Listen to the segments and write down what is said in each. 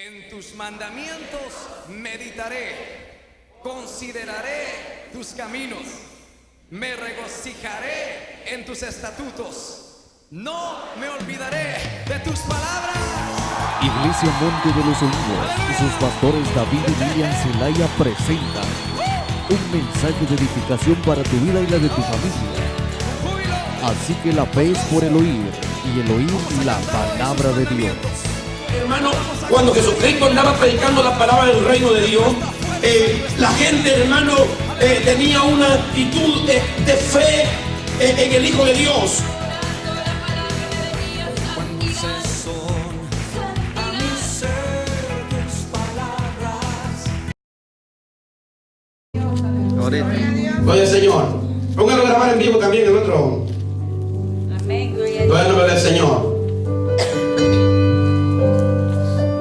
En tus mandamientos meditaré, consideraré tus caminos, me regocijaré en tus estatutos, no me olvidaré de tus palabras. Iglesia Monte de los Olivos y sus pastores David y Miriam Zelaya presentan un mensaje de edificación para tu vida y la de tu familia. Así que la fe es por el oír y el oír la palabra de Dios. Hermano, cuando Jesucristo andaba predicando la palabra del reino de Dios, la gente, hermano, tenía una actitud de fe en el Hijo de Dios. Gloria al Señor. Póngalo a grabar en vivo también el otro. Amén, gloria al nombre del Señor.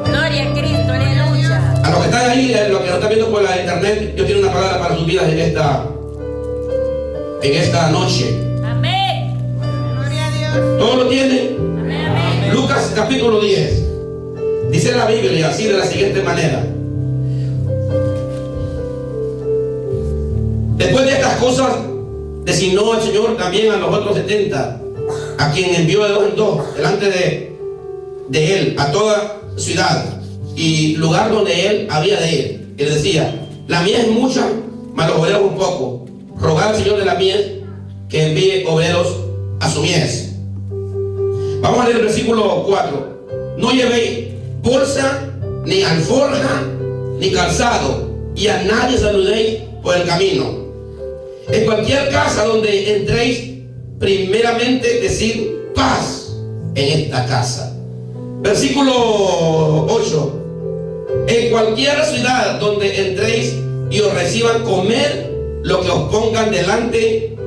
Gloria a Cristo, aleluya. A los que están ahí, los que no están viendo por la internet, yo tengo una palabra para sus vidas en esta noche. Amén. Gloria a Dios. ¿Todos lo tienen? Amén, amén. Lucas capítulo 10. Dice la Biblia así de la siguiente manera. Después de estas cosas, designó el Señor también a los otros 70, a quien envió de dos en dos, delante de él, a toda ciudad y lugar donde él había de ir. Y les decía: la mies es mucha, mas los obreros un poco. Rogad al Señor de la mies que envíe obreros a su mies. Vamos a leer el versículo 4. No llevéis bolsa, ni alforja, ni calzado, y a nadie saludéis por el camino. En cualquier casa donde entréis, primeramente decid paz en esta casa. Versículo 8. En cualquier ciudad donde entréis y os reciban, comer lo que os pongan delante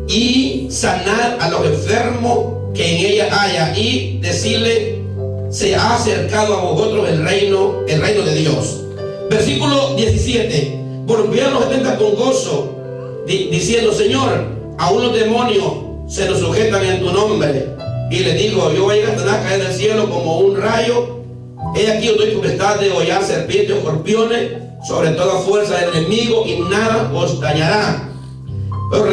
y sanar a los enfermos que en ella haya, y decirle: se ha acercado a vosotros el reino de Dios. Versículo 17. Volvieron los 70 con gozo, diciendo: Señor, aún los demonios se nos sujetan en tu nombre. Y le digo: yo voy a caer del cielo como un rayo. He aquí os doy potestad de hollar serpientes, escorpiones, sobre toda fuerza del enemigo, y nada os dañará. Pero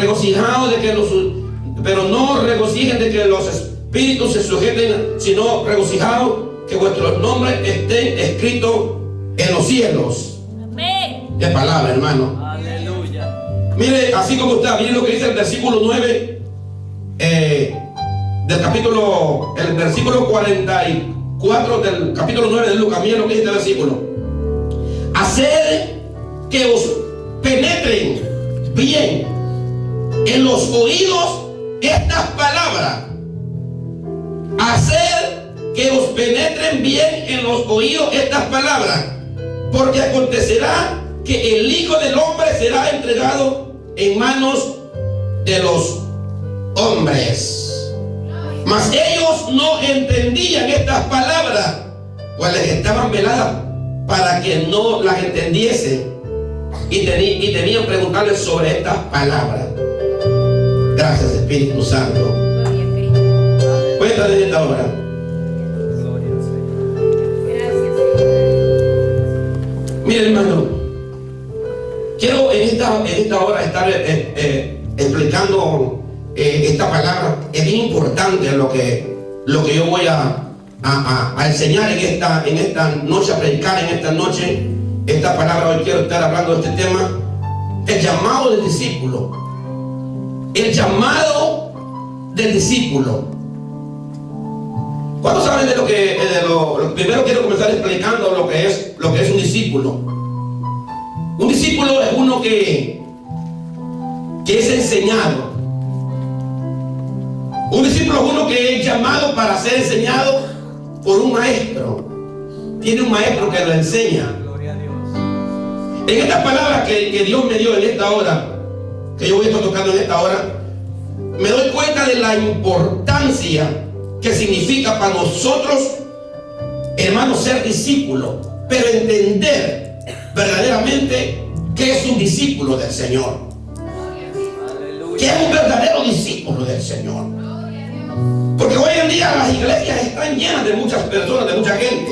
no regocijen de que los espíritus se sujeten, sino regocijados que vuestros nombres estén escritos en los cielos. Amén. Qué palabra, hermano. Aleluya. Mire, así como está, miren lo que dice el versículo 9 el versículo 44 del capítulo 9 de Lucas. Miren lo que dice el versículo: haced que os penetren bien en los oídos estas palabras. Haced que os penetren bien en los oídos estas palabras, porque acontecerá que el Hijo del Hombre será entregado en manos de los hombres. Mas ellos no entendían estas palabras, pues les estaban veladas para que no las entendiesen, y temían preguntarles sobre estas palabras. Gracias, Espíritu Santo. Gloria a Cristo. Cuéntale en esta hora. Gracias. Mire, hermano, quiero en esta hora estar explicando esta palabra. Es bien importante lo que yo voy a enseñar en esta noche, a predicar en esta noche. Esta palabra, hoy quiero estar hablando de este tema: el llamado del discípulo. El llamado del discípulo. ¿Cuántos saben de lo que primero quiero comenzar explicando lo que es un discípulo? Un discípulo es uno que es enseñado. Un discípulo es uno que es llamado para ser enseñado por un maestro. Tiene un maestro que lo enseña. Gloria a Dios. En estas palabras que Dios me dio en esta hora, que yo voy a estar tocando en esta hora, me doy cuenta de la importancia que significa para nosotros, hermanos, ser discípulos, pero entender verdaderamente qué es un discípulo del Señor. ¿Qué es un verdadero discípulo del Señor? Porque hoy en día las iglesias están llenas de muchas personas, de mucha gente,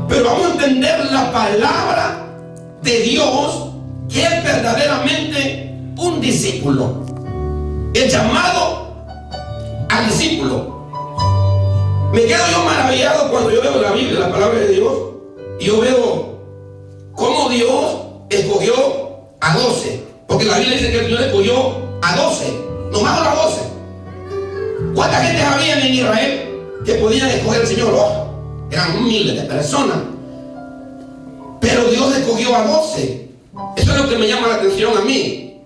Pero vamos a entender la palabra de Dios, que es verdaderamente un discípulo. El llamado al discípulo. Me quedo yo maravillado cuando yo veo la Biblia, la palabra de Dios, y yo veo cómo Dios escogió a 12. Porque la Biblia dice que el Señor escogió a 12, nomás a las 12. ¿Cuánta gente había en Israel que podían escoger al Señor? Oh, eran miles de personas. Pero Dios escogió a 12. Eso es lo que me llama la atención a mí.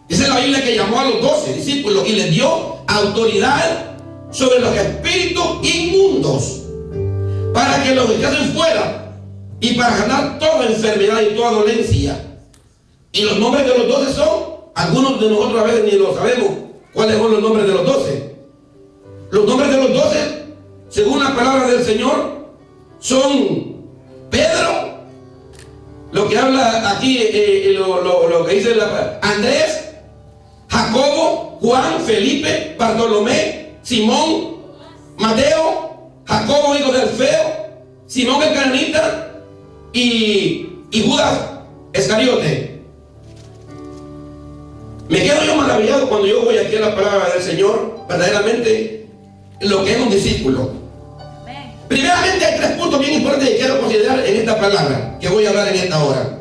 Dice la Biblia que llamó a los 12 discípulos y les dio autoridad sobre los espíritus inmundos para que los echasen fuera y para ganar toda enfermedad y toda dolencia. Y los nombres de los 12 son, algunos de nosotros a veces ni lo sabemos cuáles son los nombres de los 12. Los nombres de los 12, según la palabra del Señor, son Pedro, lo que habla aquí, lo que dice Andrés, Jacobo, Juan, Felipe, Bartolomé, Simón, Mateo, Jacobo, hijo de Alfeo, Simón el cananita y Judas Iscariote. Me quedo yo maravillado cuando yo voy aquí a la palabra del Señor, verdaderamente lo que es un discípulo. Primeramente hay 3 puntos bien importantes que quiero considerar en esta palabra que voy a hablar en esta hora.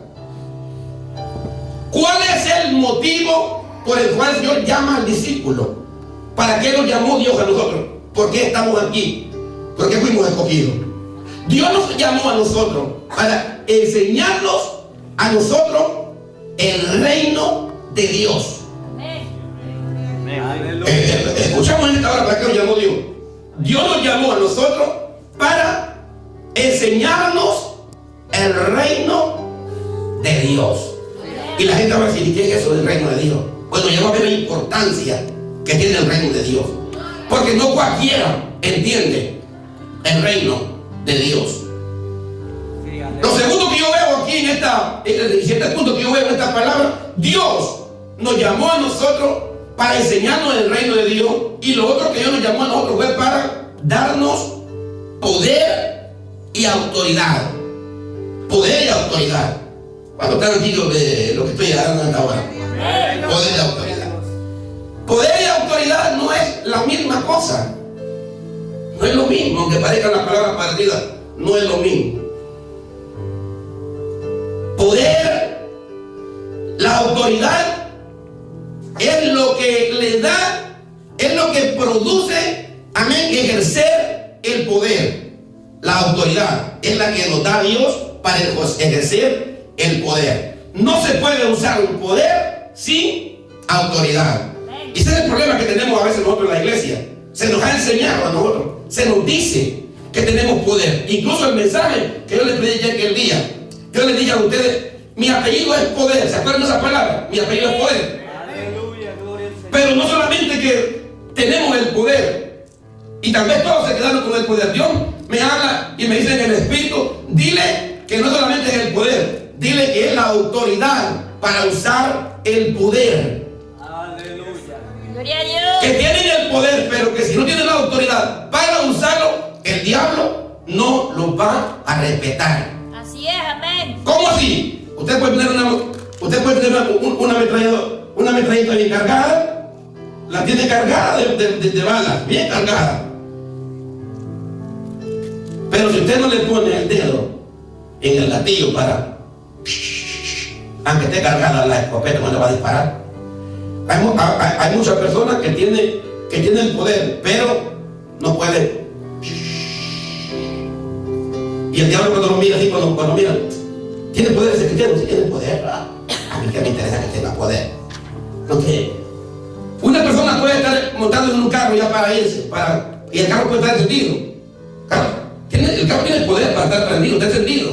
¿Cuál es el motivo por el cual Dios llama al discípulo? ¿Para qué nos llamó Dios a nosotros? ¿Por qué estamos aquí? ¿Por qué fuimos escogidos? Dios nos llamó a nosotros para enseñarnos a nosotros el reino de Dios. Escuchamos en esta hora para qué nos llamó Dios. Dios nos llamó a nosotros para enseñarnos el reino de Dios. Y la gente va a decir, ¿y qué es eso del reino de Dios? Bueno, ya va a ver la importancia que tiene el reino de Dios, porque no cualquiera entiende el reino de Dios. Lo segundo que yo veo aquí en este punto que yo veo en esta palabra, Dios nos llamó a nosotros para enseñarnos el reino de Dios, y lo otro que Dios nos llamó a nosotros fue para darnos poder y autoridad. Poder y autoridad. ¿Cuánto están aquí lo que estoy hablando hasta ahora? Poder y autoridad. Poder y autoridad no es la misma cosa. No es lo mismo, aunque parezca la palabra parecida, no es lo mismo. Poder, la autoridad es lo que le da, es lo que produce, amén, ejercer el poder. La autoridad es la que nos da Dios para ejercer el poder. No se puede usar un poder sin autoridad. Y ese es el problema que tenemos a veces nosotros en la iglesia. Se nos ha enseñado a nosotros, se nos dice que tenemos poder. Incluso el mensaje que yo les prediqué aquel día, yo les dije a ustedes, mi apellido es poder. ¿Se acuerdan de esa palabra? Mi apellido es poder. Pero no solamente que tenemos el poder, y tal vez todos se quedaron con el poder. Dios me habla y me dice en el Espíritu, dile que no solamente es el poder, dile que es la autoridad para usar el poder. Aleluya. Gloria a Dios. Que tienen el poder, pero que si no tienen la autoridad para usarlo, el diablo no los va a respetar. Así es, amén. ¿Cómo así? Usted puede tener una metralleta bien cargada, la tiene cargada de balas, bien cargada. Pero si usted no le pone el dedo en el gatillo para, aunque esté cargada la escopeta, no le va a disparar. Hay muchas personas que tienen el poder, pero no pueden. Y el diablo cuando lo mira así, cuando mira, ¿tiene poder ese cristiano? Sí, tiene poder. A mí que me interesa que tenga poder. Okay. Una persona puede estar montando en un carro ya para irse, y el carro puede estar encendido. El carro tiene el poder para estar prendido, está encendido,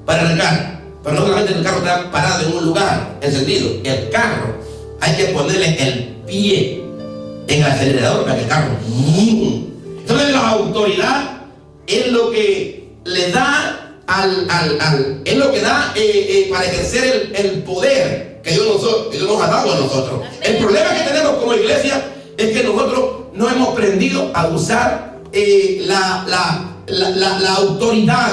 para arrancar. Pero no solamente el carro está parado en un lugar encendido. El carro hay que ponerle el pie en el acelerador para que el carro. Entonces la autoridad es lo que le da es lo que da para ejercer el poder que Dios nos ha dado a nosotros. El problema que tenemos como iglesia es que nosotros no hemos aprendido a usar la autoridad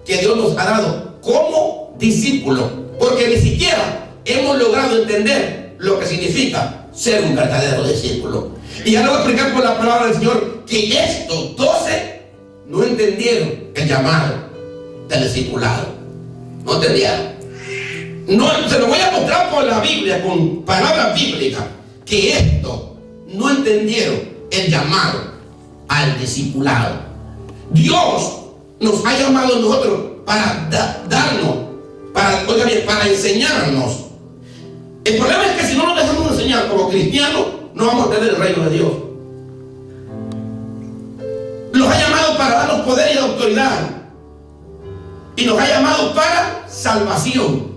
que Dios nos ha dado como discípulos, porque ni siquiera hemos logrado entender lo que significa ser un verdadero discípulo. Y ya le voy a explicar por la palabra del Señor que estos 12 no entendieron el llamado del discipulado. No entendieron. No, se lo voy a mostrar por la Biblia, con palabras bíblicas, que estos no entendieron el llamado al discipulado. Dios nos ha llamado a nosotros para darnos, para enseñarnos. El problema es que si no nos dejamos enseñar como cristianos, no vamos a tener el reino de Dios. Nos ha llamado para darnos poder y autoridad, y nos ha llamado para salvación.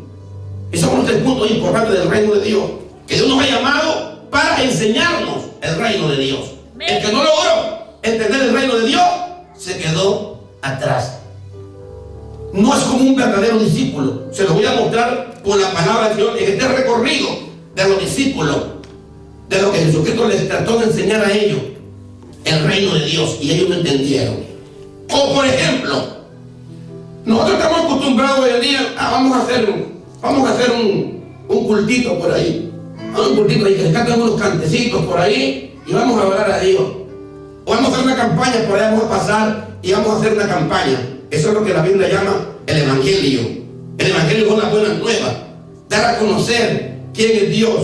Esos son los 3 puntos importantes del reino de Dios, que Dios nos ha llamado para enseñarnos el reino de Dios. El que no logró entender el reino de Dios se quedó atrás. No es como un verdadero discípulo. Se lo voy a mostrar por la palabra de Dios en este recorrido de los discípulos, de lo que Jesucristo les trató de enseñar a ellos, el reino de Dios, y ellos no entendieron. O por ejemplo, nosotros estamos acostumbrados hoy en día a vamos a hacer un cultito por ahí. Un cultito ahí, que se cantan unos cantecitos por ahí y vamos a orar a Dios. O vamos a hacer una campaña, por ahí vamos a pasar y vamos a hacer una campaña. Eso es lo que la Biblia llama el Evangelio. El Evangelio es la buena nueva. Dar a conocer quién es Dios.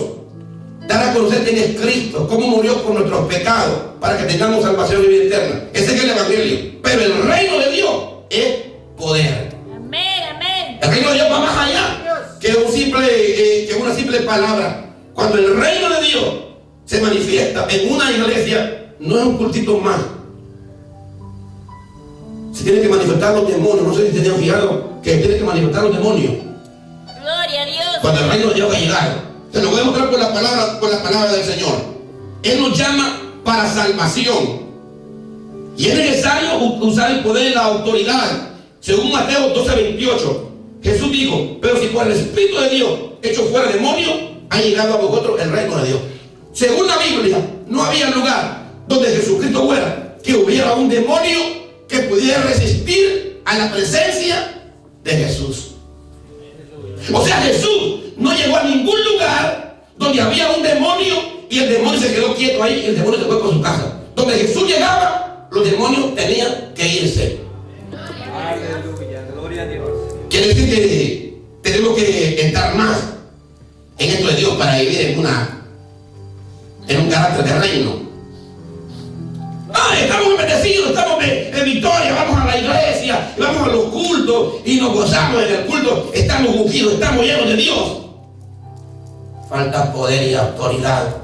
Dar a conocer quién es Cristo. Cómo murió por nuestros pecados para que tengamos salvación y vida eterna. Ese es el Evangelio. Pero el reino de Dios es poder. Amén, amén. El reino de Dios va más allá que una simple palabra. Cuando el reino de Dios se manifiesta en una iglesia, no es un cultito más. Se tienen que manifestar los demonios. No sé si se han fijado que tienen que manifestar los demonios. Gloria a Dios. Cuando el reino de Dios va a llegar. Se lo voy a mostrar por la palabra del Señor. Él nos llama para salvación. Y es necesario usar el poder y la autoridad. Según Mateo 12:28, Jesús dijo: pero si por el Espíritu de Dios hecho fuera demonio, ha llegado a vosotros el reino de Dios. Según la Biblia, no había lugar donde Jesucristo fuera que hubiera un demonio que pudiera resistir a la presencia de Jesús. O sea, Jesús no llegó a ningún lugar donde había un demonio y el demonio se quedó quieto ahí y el demonio se fue por su casa. Donde Jesús llegaba, los demonios tenían que irse. Aleluya, gloria a Dios. Quiere decir que tenemos que entrar más en esto de Dios para vivir en un carácter de reino. Estamos bendecidos, estamos en victoria, vamos a la iglesia, vamos a los cultos y nos gozamos en el culto, estamos ungidos, estamos llenos de Dios. Falta poder y autoridad.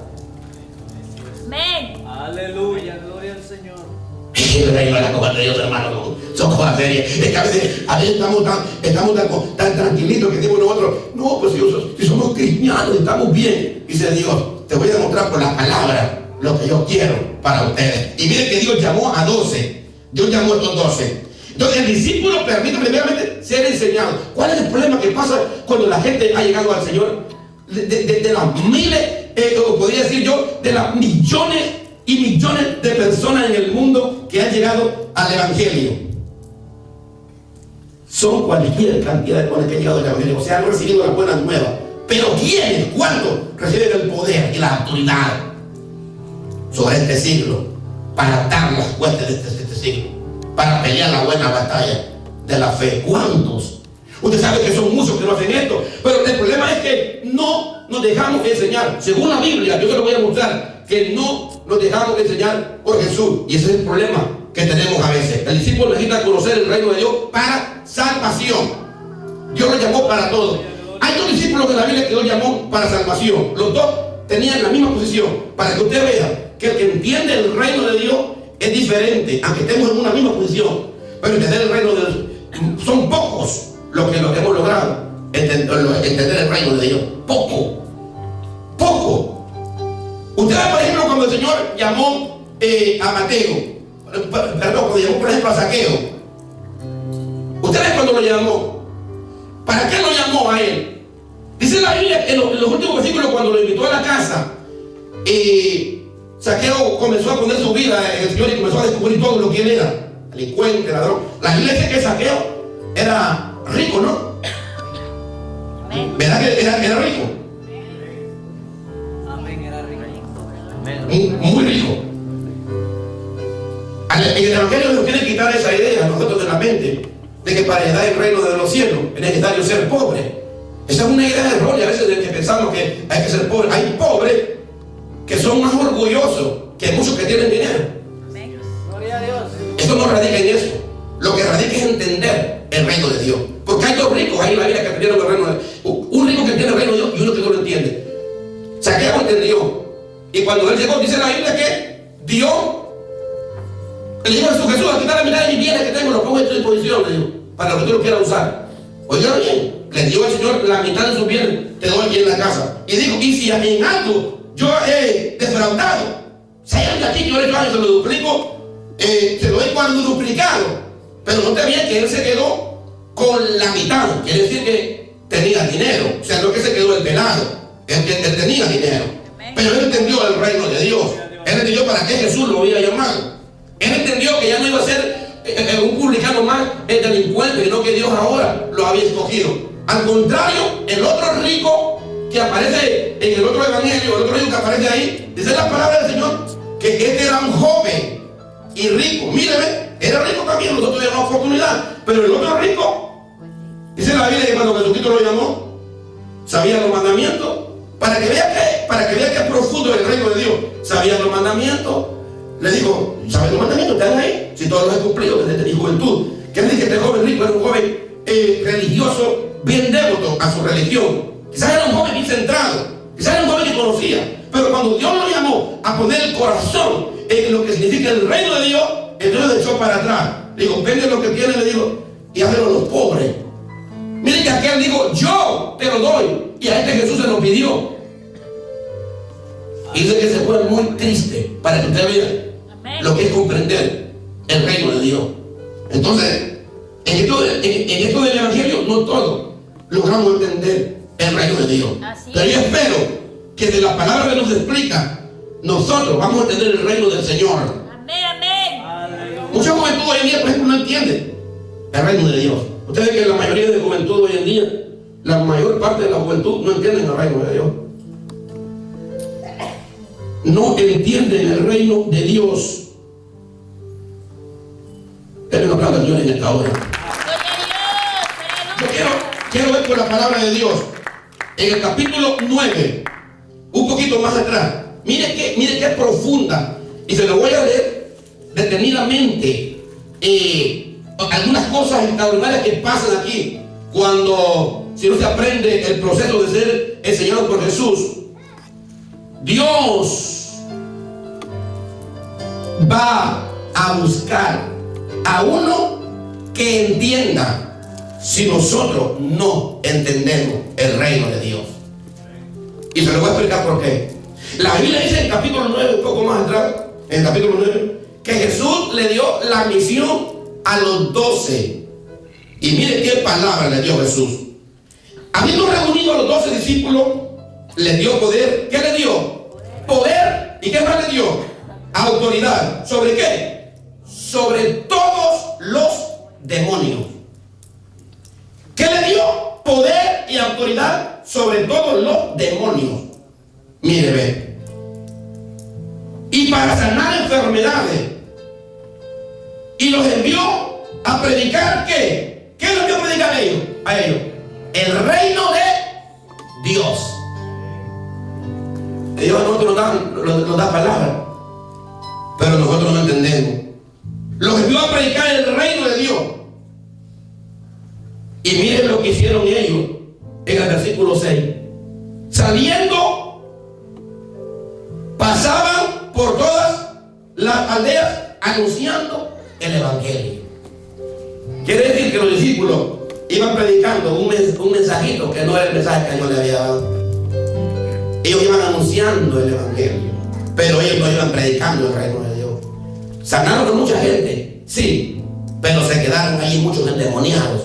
Amén. Aleluya, gloria al Señor. El reino de la cosas de Dios, hermano, son cosas serias. Es que a veces estamos tan tranquilitos que decimos nosotros: no, pues si somos cristianos, estamos bien. Dice Dios: te voy a demostrar por la palabra lo que yo quiero para ustedes. Y miren que Dios llamó a 12. Dios llamó a estos 12. Entonces el discípulo permite primeramente ser enseñado. ¿Cuál es el problema que pasa cuando la gente ha llegado al Señor? De las miles, o podría decir yo, de las millones y millones de personas en el mundo que han llegado al Evangelio. Son cualquier cantidad de personas que han llegado al Evangelio. O sea, han recibido las buenas nuevas. Pero ¿quiénes? ¿Cuántos reciben el poder y la autoridad sobre este siglo para dar las huestes de este siglo, para pelear la buena batalla de la fe? ¿Cuántos? Usted sabe que son muchos que no hacen esto, pero el problema es que no nos dejamos enseñar. Según la Biblia, yo se lo voy a mostrar, que no nos dejamos enseñar por Jesús, y ese es el problema que tenemos a veces. El discípulo necesita conocer el reino de Dios para salvación. Dios lo llamó para todo. Hay dos discípulos de la Biblia que Dios llamó para salvación. Los dos tenían la misma posición, para que usted vea que el que entiende el reino de Dios es diferente, aunque estemos en una misma posición. Pero entender el reino de Dios, son pocos los que hemos logrado entender el reino de Dios. Poco. Ustedes, por ejemplo, cuando el Señor llamó a Mateo, cuando llamó, por ejemplo, a Zaqueo, ustedes cuando lo llamó, ¿para qué lo llamó a él? Dice la Biblia en los últimos versículos, cuando lo invitó a la casa, Zaqueo comenzó a poner su vida en el Señor y comenzó a descubrir todo lo que él era: delincuente, ladrón. La Biblia dice que Zaqueo era rico, ¿no? Amén. ¿Verdad que era rico? Amén, era rico. Amén. Muy rico. En el Evangelio nos quiere quitar esa idea a nosotros de la mente de que para heredar el reino de los cielos es necesario ser pobre. Esa es una idea errónea a veces de que pensamos que hay que ser pobre. Hay pobres que son más orgullosos que muchos que tienen dinero. Amén. Gloria a Dios. Eso no radica en eso. Lo que radica es entender el reino de Dios. Porque hay dos ricos ahí en la vida que entendieron el reino de Dios. Un rico que entiende el reino de Dios y uno que no lo entiende. Saqueo entendió. Y cuando él llegó, dice la Biblia que Dios le dijo a Jesús: aquí está la mitad de mis bienes que tengo, lo pongo en tu disposición, le dijo, para lo que tú lo quieras usar. Oiga bien, le dio al Señor la mitad de sus bienes, te doy aquí en la casa. Y dijo: y si en algo yo he defraudado, si hay algo aquí que yo le he hecho, se lo duplico, se lo he cuadruplicado. Pero no te veía que él se quedó con la mitad, quiere decir que tenía dinero. O sea, no que se quedó el pelado, él tenía dinero. Pero él entendió el reino de Dios. Él entendió para qué Jesús lo había llamado. Él entendió que ya no iba a ser un publicano más, el delincuente, sino que Dios ahora lo había escogido. Al contrario, el otro rico que aparece en el otro evangelio, el otro rico que aparece ahí, dice la palabra del Señor que este era un joven y rico. Míreme, era rico también, nosotros tuvimos oportunidad, pero el otro rico, dice la Biblia que cuando Jesucristo lo llamó, sabía los mandamientos. Para que vea que es profundo el reino de Dios, sabía los mandamientos. Le dijo: ¿sabes los mandamientos? ¿Están ahí? Si todos los he cumplido desde mi juventud. Quiere decir que este joven rico era un joven religioso, bien devoto a su religión. Quizás era un joven bien centrado, quizás era un joven que conocía. Pero cuando Dios lo llamó a poner el corazón en lo que significa el reino de Dios, entonces le echó para atrás. Le dijo: vende lo que tienes, le dijo, y hazlo a los pobres. Miren que aquel dijo: yo te lo doy. Y a este Jesús se lo pidió. Y dice que se fue muy triste, para que usted vea lo que es comprender el reino de Dios. Entonces, en esto del Evangelio, no todos logramos entender el reino de Dios. Pero yo espero que de la palabra que nos explica, nosotros vamos a entender el reino del Señor. Amén, amén. Aleluya. Mucha juventud hoy en día, por ejemplo, no entiende el reino de Dios. Ustedes ven que la mayoría de juventud hoy en día, la mayor parte de la juventud no entienden el reino de Dios. No entienden el reino de Dios. Denle un aplauso al Señor en esta hora. Yo quiero ver por la palabra de Dios en el capítulo 9, un poquito más atrás. Mire qué profunda, y se lo voy a leer detenidamente. Algunas cosas extraordinarias que pasan aquí cuando, si no se aprende el proceso de ser enseñado por Jesús. Dios va a buscar a uno que entienda si nosotros no entendemos el reino de Dios. Y se lo voy a explicar por qué. La Biblia dice en el capítulo 9, un poco más atrás, en el capítulo 9, que Jesús le dio la misión a los 12. Y mire qué palabra le dio Jesús. Habiendo reunido a los 12 discípulos, les dio poder. ¿Qué le dio? Poder. ¿Y qué más le dio? Autoridad. ¿Sobre qué? Sobre todos los demonios. ¿Qué le dio? Poder y autoridad sobre todos los demonios. Mire, ve. Y para sanar enfermedades. Y los envió a predicar ¿qué? ¿Qué es lo que predican ellos? A ellos. El reino de Dios. Dios a nosotros nos da palabras, pero nosotros no entendemos. Los envió a predicar el reino de Dios. Y miren lo que hicieron ellos en el versículo 6. Saliendo, pasaban por todas las aldeas anunciando el evangelio. Quiere decir que los discípulos iban predicando un mensajito que no era el mensaje que Dios le había dado. Ellos iban anunciando el evangelio, pero ellos no iban predicando el reino de Dios. Sanaron a mucha gente, sí, pero se quedaron ahí muchos endemoniados.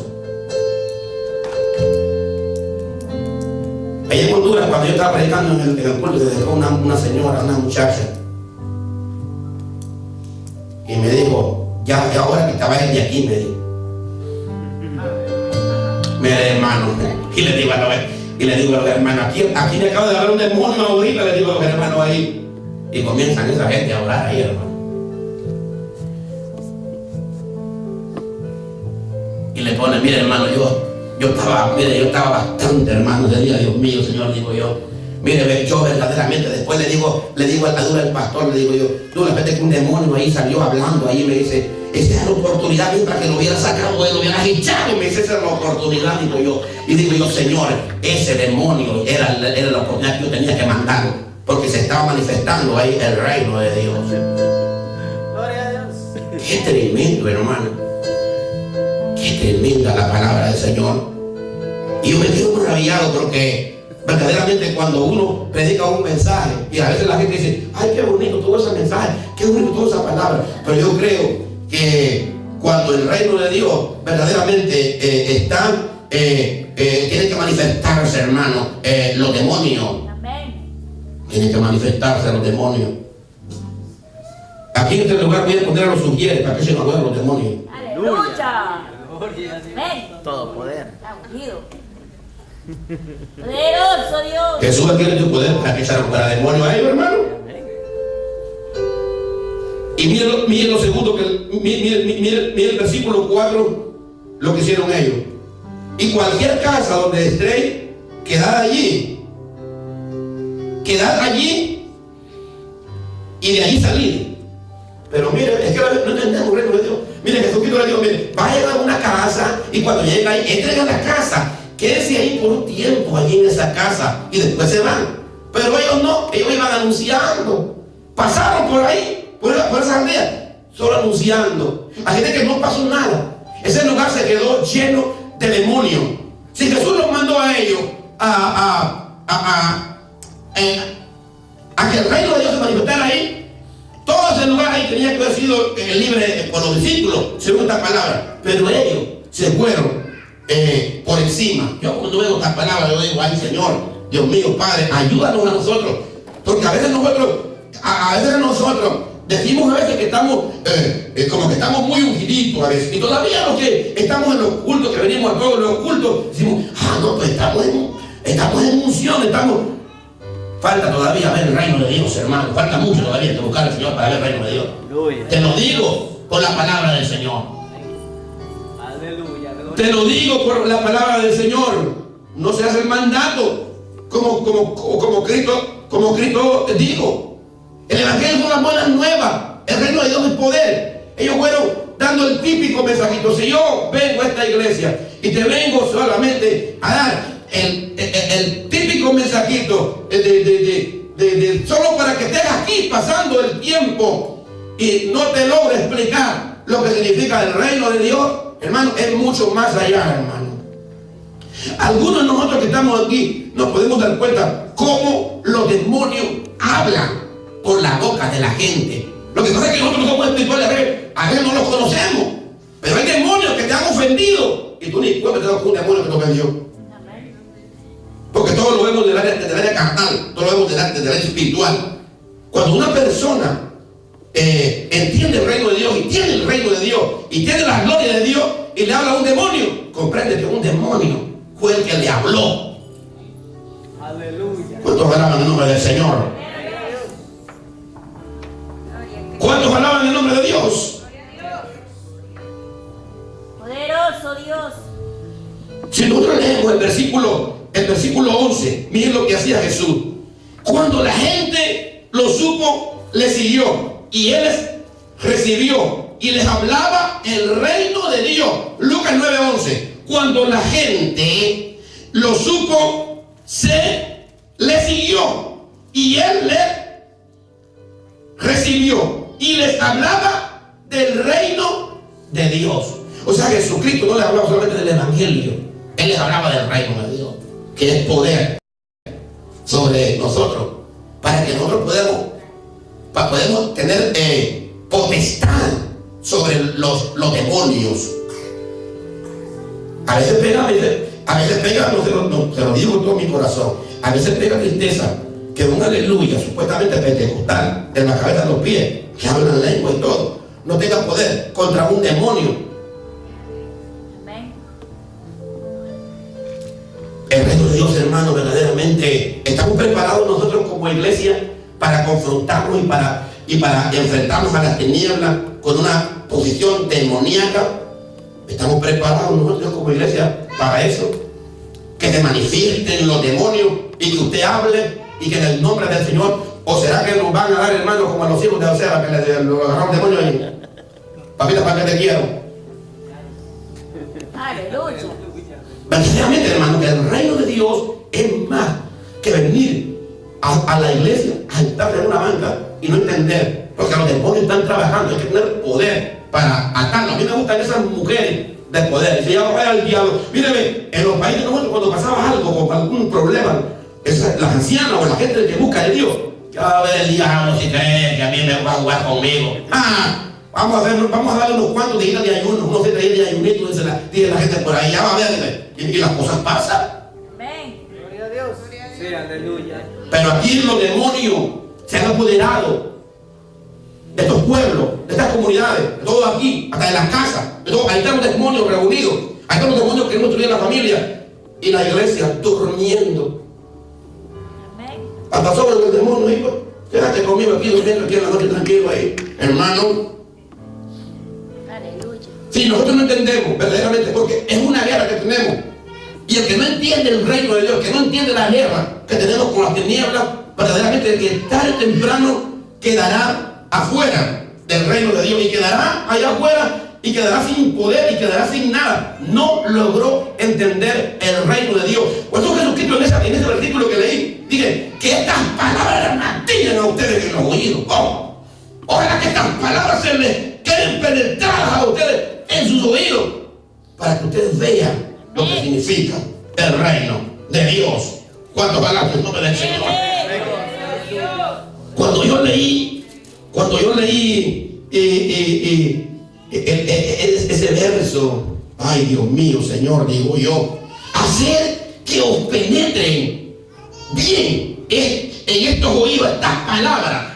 Allá en Honduras, cuando yo estaba predicando en el culto, se acercó una señora, una muchacha, y me dijo: ya ahora que te vayas de aquí, me dijo. Mire, hermano, y le digo a los hermanos, aquí me acabo de dar un demonio ahorita, le digo a los hermanos ahí. Y comienzan esa gente a orar ahí, hermano. Y le ponen, mire, hermano, yo estaba bastante, hermano, ese día, Dios mío, Señor, digo yo. Mire, yo verdaderamente, después le digo al pastor, le digo yo, tú la vez que un demonio ahí salió hablando, ahí me dice, esa es la oportunidad para que lo hubiera sacado, lo hubiera echado, me dice, esa es la oportunidad, digo yo. Y digo yo, Señor, ese demonio era la oportunidad que yo tenía que mandar, porque se estaba manifestando ahí el reino de Dios. Gloria a Dios. Qué tremendo, hermano. Qué tremenda la palabra del Señor. Y yo me quedo maravillado porque verdaderamente cuando uno predica un mensaje, y a veces la gente dice, ay, qué bonito todo ese mensaje, qué bonito toda esa palabra, pero yo creo que cuando el reino de Dios verdaderamente tiene que manifestarse, hermano, los demonios. Amén. Tienen que manifestarse los demonios. Aquí en este lugar voy a poner a los sugieres para que se nos vean los demonios. Aleluya. Gloria a Dios. Amén. Todo poder. Está ungido. Poderoso Dios. Jesús tiene tu poder para que echaran fuera demonios a ellos, hermano. Y miren lo segundo, miren el versículo 4, lo que hicieron ellos. Y cualquier casa donde estéis, quedad allí y de allí salid. Pero mire, es que no entendemos el reino de Dios. Mire, Jesucristo le dijo, mire, vayan a una casa y cuando lleguen ahí, entren a la casa, quédense ahí por un tiempo, allí en esa casa, y después se van. Pero ellos no, ellos iban anunciando. Pasaron por ahí, por esa aldea, solo anunciando. Hay gente que no pasó nada. Ese lugar se quedó lleno de demonios. Si Jesús los mandó a ellos a que el reino de Dios se manifestara ahí, todo ese lugar ahí tenía que haber sido libre por los discípulos, según esta palabra. Pero ellos se fueron por encima. Yo cuando veo esta palabra, yo digo, ay Señor, Dios mío, Padre, ayúdanos a nosotros. Porque a veces nosotros decimos a veces que estamos como que estamos muy ungiditos a veces. Y todavía los que estamos en los cultos, que venimos a todos los cultos, decimos, no, pues estamos en unción, falta todavía ver el reino de Dios, hermano. Falta mucho todavía que buscar al Señor para ver el reino de Dios. Aleluya. Te lo digo por la palabra del Señor. Aleluya. Te lo digo por la palabra del Señor. No se hace el mandato como Cristo dijo. El evangelio son las buenas nuevas. El reino de Dios es poder. Ellos fueron dando el típico mensajito. Si yo vengo a esta iglesia y te vengo solamente a dar el típico mensajito solo para que estés aquí pasando el tiempo y no te logre explicar lo que significa el reino de Dios, hermano, es mucho más allá, hermano. Algunos de nosotros que estamos aquí nos podemos dar cuenta cómo los demonios hablan por la boca de la gente. Lo que pasa es que nosotros no somos espirituales, a veces no los conocemos, pero hay demonios que te han ofendido y tú ni cuenta te das con un demonio que te ofendió. Porque todo lo vemos del área carnal, todo lo vemos del área espiritual. Cuando una persona entiende el reino de Dios y tiene el reino de Dios y tiene la gloria de Dios y le habla a un demonio, comprende que un demonio fue el que le habló. Aleluya. ¿Cuántos alaban el nombre del Señor? ¿Cuántos alaban el nombre de Dios? Poderoso Dios. Si nosotros leemos el versículo 11, miren lo que hacía Jesús. Cuando la gente lo supo, le siguió y él les recibió y les hablaba el reino de Dios. Lucas 9:11. Cuando la gente lo supo, le siguió y él le recibió y les hablaba del reino de Dios. O sea, Jesucristo no les hablaba solamente del evangelio, él les hablaba del reino de Dios, que es poder sobre nosotros, para que nosotros podamos tener potestad sobre los demonios. A veces pega, no, se lo digo con todo mi corazón, a veces pega tristeza que un aleluya supuestamente pentecostal, de la cabeza a los pies, que hablan lengua y todo, no tenga poder contra un demonio. Amén. El reino de Dios, hermano, verdaderamente estamos preparados nosotros como iglesia para confrontarnos y para enfrentarnos a las tinieblas con una posición demoníaca. Estamos preparados nosotros como iglesia para eso. Que se manifiesten los demonios y que usted hable y que en el nombre del Señor, o será que nos van a dar, hermano, como a los hijos de Osea, que le lo agarraron demonios ahí. Papita, ¿para qué te quiero? Aleluya. Verdaderamente, hermano, que el reino de Dios es más que venir a la iglesia a estar en una banca y no entender, porque los demonios están trabajando. Hay que tener poder para atarlos. A mí me gustan esas mujeres de poder. Si ya vaya al diablo, míreme, en los países nosotros cuando pasaba algo o algún problema, las ancianas o la gente que busca de Dios, ya va a ver el diablo si cree que a mí me va a jugar conmigo. Vamos a darle unos cuantos días de ayuno, unos 7 días de ayunito, dice la gente por ahí, ya va a ver, y las cosas pasan. Amén. Gloria a Dios. Sí, aleluya. Pero aquí los demonios se han apoderado de estos pueblos, de estas comunidades, de todo aquí, hasta de las casas, de todo. Ahí están los demonios reunidos, ahí están los demonios que destruyen la familia y la iglesia durmiendo. Amén. Hasta sobre el demonio, hijo, quédate conmigo aquí durmiendo aquí en la noche tranquilo ahí, hermano. Aleluya. Si nosotros no entendemos verdaderamente, porque es una guerra que tenemos, y el que no entiende el reino de Dios, el que no entiende la guerra que tenemos con las tinieblas, verdaderamente que tarde o temprano quedará afuera del reino de Dios y quedará allá afuera y quedará sin poder y quedará sin nada. No logró entender el reino de Dios. Por eso Jesucristo en ese versículo que leí dice que estas palabras mantienen a ustedes en los oídos. ¿Cómo? Ojalá que estas palabras se les queden penetradas a ustedes en sus oídos para que ustedes vean lo que significa el reino de Dios. ¿Cuántos palabras en nombre del Señor? Cuando yo leí ese verso, ay Dios mío, Señor, digo yo, hacer que os penetren bien en estos oídos estas palabras.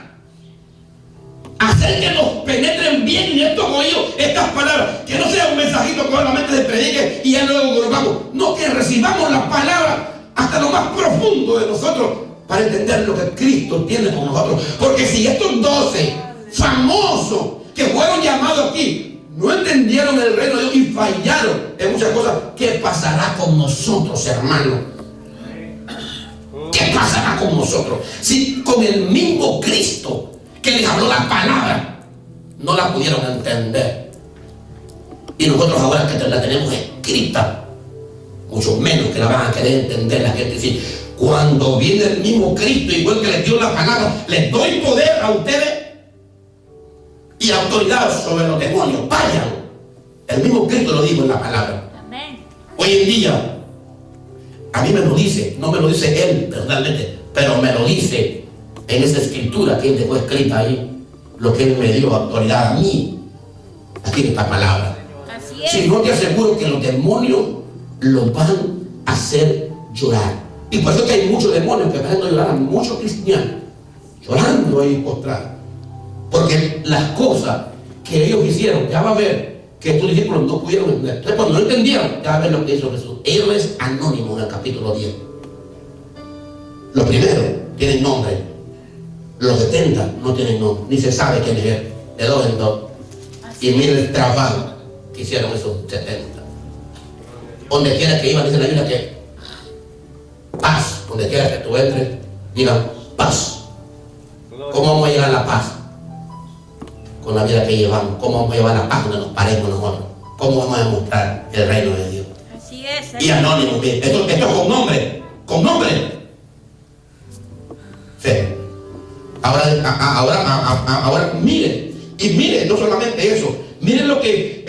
Hacer que nos penetren bien en estos oídos estas palabras. Que no sea un mensajito que solamente se predique y ya luego volvamos. No, que recibamos la palabra hasta lo más profundo de nosotros para entender lo que Cristo tiene con nosotros. Porque si estos 12 famosos que fueron llamados aquí no entendieron el reino de Dios y fallaron en muchas cosas, ¿qué pasará con nosotros, hermanos? ¿Qué pasará con nosotros? Si con el mismo Cristo que les habló la palabra no la pudieron entender, y nosotros ahora que la tenemos escrita, mucho menos que la van a querer entender la gente. Sí, cuando viene el mismo Cristo, igual que les dio la palabra, les doy poder a ustedes y autoridad sobre los demonios. Vayan. El mismo Cristo lo dijo en la palabra. Amén. Hoy en día a mí me lo dice, no me lo dice él personalmente, pero me lo dice en esa escritura que él dejó escrita ahí, lo que él me dio autoridad a mí, aquí en esta palabra. Así es. Si no, te aseguro que los demonios los van a hacer llorar. Y por eso que hay muchos demonios que están haciendo llorar a muchos cristianos, llorando ahí postrados, porque las cosas que ellos hicieron, ya va a ver que estos discípulos no pudieron entender. Entonces cuando no entendieron, ya va a ver lo que hizo Jesús. Héroes anónimos en el capítulo 10. Los primeros tienen nombre, los 70 no tienen nombre, ni se sabe quién es él, de dos en dos. Y mira el trabajo que hicieron esos 70. Donde quiera que iban, dice la Biblia que paz, donde quiera que tú entres, digan paz. ¿Cómo vamos a llegar a la paz? Con la vida que llevamos. ¿Cómo vamos a llevar la paz donde nos paremos nosotros? ¿Cómo vamos a demostrar el reino de Dios? Así es. Y anónimo, esto es con nombre, con nombre. Sí. Ahora miren, y miren, no solamente eso, miren lo que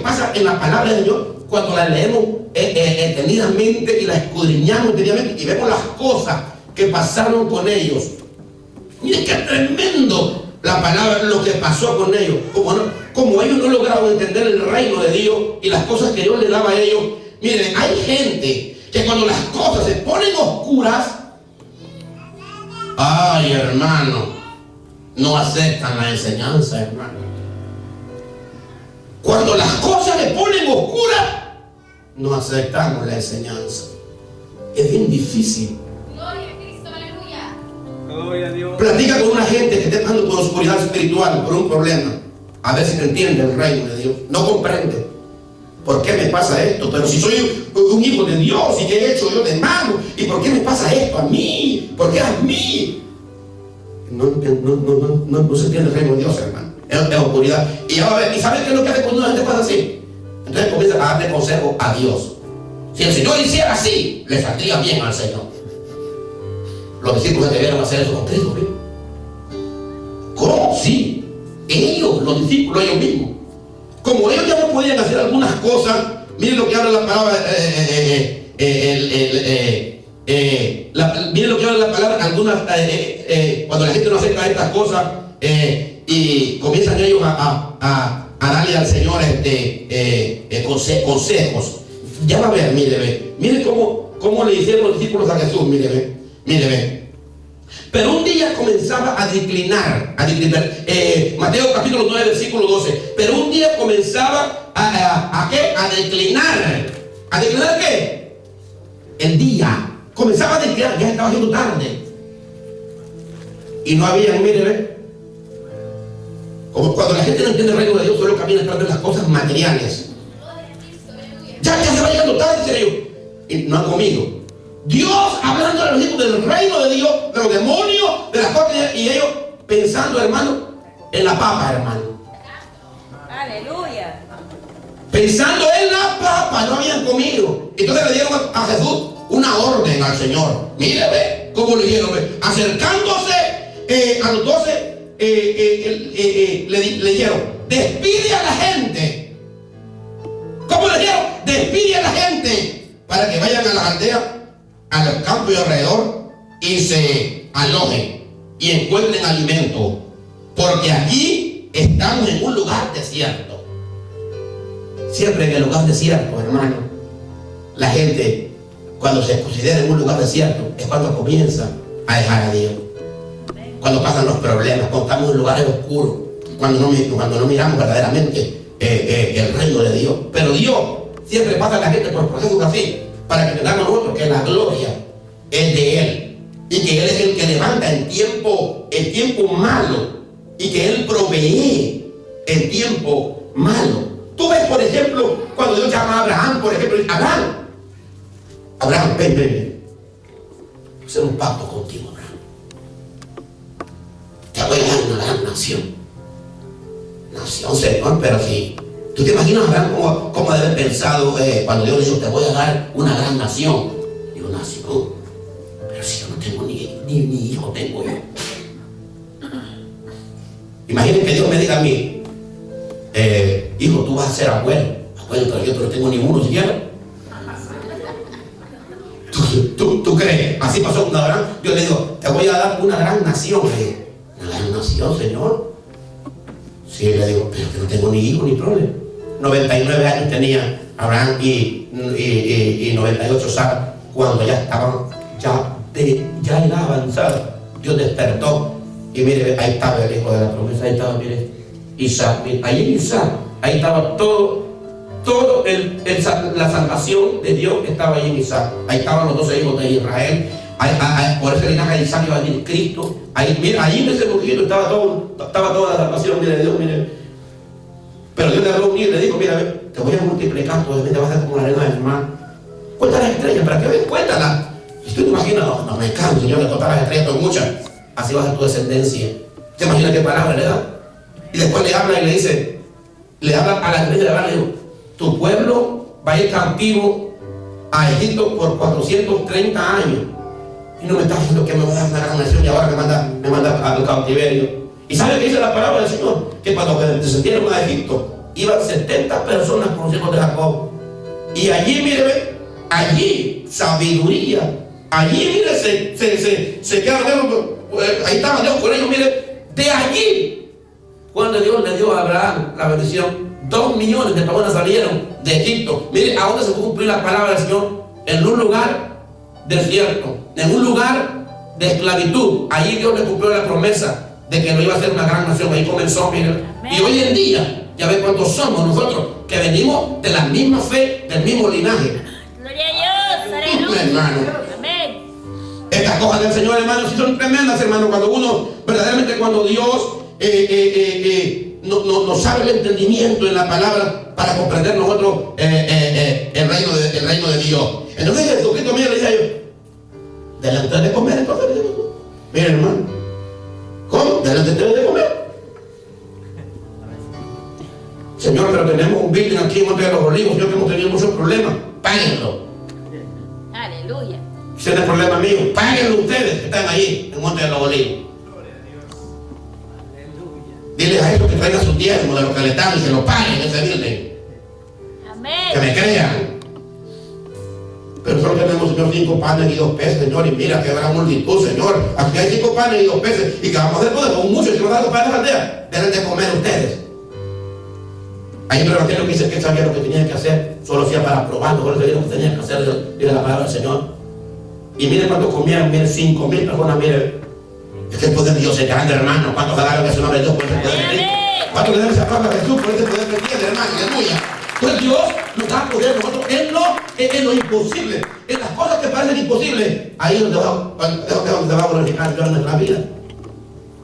pasa en la palabra de Dios cuando la leemos detenidamente y la escudriñamos detenidamente y vemos las cosas que pasaron con ellos. Miren qué tremendo la palabra, lo que pasó con ellos. Como ellos no lograron entender el reino de Dios y las cosas que Dios les daba a ellos. Miren, hay gente que cuando las cosas se ponen oscuras, ay, hermano, no aceptan la enseñanza, hermano. Cuando las cosas se ponen oscuras, no aceptamos la enseñanza. es bien difícil. Gloria a Cristo, aleluya. Gloria a Dios. Platica con una gente que esté pasando por oscuridad espiritual, por un problema. A ver si te entiende el reino de Dios. No comprende. ¿Por qué me pasa esto? Pero si soy un hijo de Dios y que he hecho yo de malo, ¿y por qué me pasa esto a mí? ¿Por qué a mí? No se entiende el reino de Dios, hermano. Es oscuridad. Y ¿sabes qué es lo que hace cuando una gente pasa así? Entonces comienza a darle consejo a Dios. Si el Señor hiciera así, le saldría bien al Señor. Los discípulos debieron hacer eso con Cristo, ¿sí? ¿Cómo? Sí. Ellos, los discípulos, ellos mismos. Como ellos ya no podían hacer algunas cosas, miren lo que habla la palabra, miren lo que habla la palabra, algunas, cuando la gente no acepta estas cosas, y comienzan ellos a darle al Señor consejos. Ya va a ver, mire cómo le hicieron los discípulos a Jesús, mire. Pero un día comenzaba a declinar, Mateo capítulo 9, versículo 12. Pero un día comenzaba ¿a qué? A declinar. ¿A declinar qué? El día. Comenzaba a declinar, ya estaba haciendo tarde. Y no había, mire, como cuando la gente no entiende el reino de Dios, solo camina detrás de las cosas materiales. Ya se va llegando tarde, dice ellos. Y no han comido. Dios hablando a los hijos del reino de Dios, de los demonios, de las cosas, y ellos pensando, hermano, en la papa, hermano. Aleluya. Pensando en la papa, no habían comido. Entonces le dieron a Jesús una orden al Señor. Mire, ve cómo le dieron, acercándose a los 12, le dijeron, despide a la gente. ¿Cómo le dijeron? Despide a la gente para que vayan a las aldeas, a los campos y alrededor, y se alojen y encuentren alimento, porque aquí estamos en un lugar desierto. Siempre en el lugar desierto, hermano, la gente, cuando se considera en un lugar desierto, es cuando comienza a dejar a Dios. Cuando pasan los problemas, cuando estamos en lugares oscuros, cuando no miramos verdaderamente el reino de Dios. Pero Dios siempre pasa a la gente por procesos así, para que entendamos nosotros que la gloria es de Él, y que Él es el que levanta el tiempo malo, y que Él provee el tiempo malo. Tú ves, por ejemplo, cuando Dios llama a Abraham, por ejemplo, Abraham, ven, voy a hacer un pacto contigo, Abraham. Te voy a dar una gran nación, Señor. Pero si tú te imaginas, Abraham, cómo debe haber pensado cuando Dios le dijo, te voy a dar una gran nación. Digo, nación, pero si yo no tengo ni hijo tengo yo. Imaginen que Dios me diga a mí, hijo, tú vas a ser abuelo, pero yo no tengo ninguno siquiera. ¿Tú crees? Así pasó con Abraham. Yo le digo, te voy a dar una gran nación. ¿Una gran nación, Señor? Sí, le digo, pero que no tengo ni hijo ni problema. 99 años tenía Abraham y 98 Sara, cuando ya estaban, ya era avanzado. Dios despertó y mire, ahí estaba el hijo de la promesa, ahí estaba, mire, Isaac, ahí en Isaac, ahí estaba todo la salvación de Dios estaba ahí en Isaac. Ahí estaban los 12 hijos de Israel. Por ese linaje de Isaac iba a venir Cristo. Ahí, mira, ahí en ese poquito estaba toda la salvación, mire, Dios, mire. Pero Dios le habló un día y le dijo, mira, te voy a multiplicar, tú te vas a hacer como la arena del mar. Cuenta las estrellas, para que veas, cuéntalas. Y tú te imaginas, no me canso, Señor, de contar las estrellas, son muchas. Así va a ser tu descendencia. ¿Te imaginas qué palabra le da? Y después le habla y le dice, le habla a la estrella de Abraham, le dijo, tu pueblo va a ir cautivo a Egipto por 430 años. Y no me estás diciendo que me va a dar una gran nación y ahora me manda al cautiverio. ¿Y sabe qué dice la palabra del Señor? Que cuando descendieron a Egipto, iban 70 personas con los hijos de Jacob. Y allí, mire, allí, sabiduría. Allí, mire, se quedaron, ahí estaba Dios con ellos, mire, de allí. Cuando Dios le dio a Abraham la bendición, 2 millones de personas salieron de Egipto. Mire, ¿a dónde se puede cumplir la palabra del Señor? En un lugar desierto, en un lugar de esclavitud. Allí Dios le cumplió la promesa de que no iba a ser una gran nación. Ahí comenzó, mire. Y hoy en día, ya ve cuántos somos nosotros, que venimos de la misma fe, del mismo linaje. Gloria a Dios, aleluya. Hermano, Las cosas del Señor, hermanos, sí son tremendas, hermanos. Cuando uno, verdaderamente, cuando Dios nos abre el entendimiento en la palabra para comprender nosotros el reino de Dios. Entonces Jesucristo, mira, le decía yo, delante de comer, entonces, miren, hermano, ¿cómo? Delante de comer. Señor, pero tenemos un building aquí en Monte de los Olivos, Señor, que hemos tenido muchos problemas. Páguenlo. Aleluya. Ese no es problema mío. Páguenlo ustedes que están ahí en Monte de los Olivos. Diles a ellos que traigan su diezmo de lo que le dan y se lo paguen ese building. Amén. Que me crean. Pero solo tenemos, Señor, 5 panes y 2 peces, Señor. Y mira que habrá multitud, Señor. Aquí hay 5 panes y 2 peces. ¿Y que vamos a hacer? Pues con muchos. Si nos dan los panes a la aldea, deben de comer ustedes. Hay otro evangelio que dice que sabía lo que tenían que hacer, solo hacía para probarlo, solo sabía lo que tenían que hacer de la palabra del Señor. Y mire cuánto comieron, mire 5,000 personas, mire. Es que el poder de Dios es grande, hermano. ¿Cuántos alaban a su nombre de Dios por ese poder que tiene? ¿Cuántos le dan esa palabra a Jesús por ese poder que tiene, hermano? Aleluya. Entonces Dios nos da poder nosotros en lo imposible, en las cosas que parecen imposibles. Ahí es donde va a glorificar Dios en nuestra vida.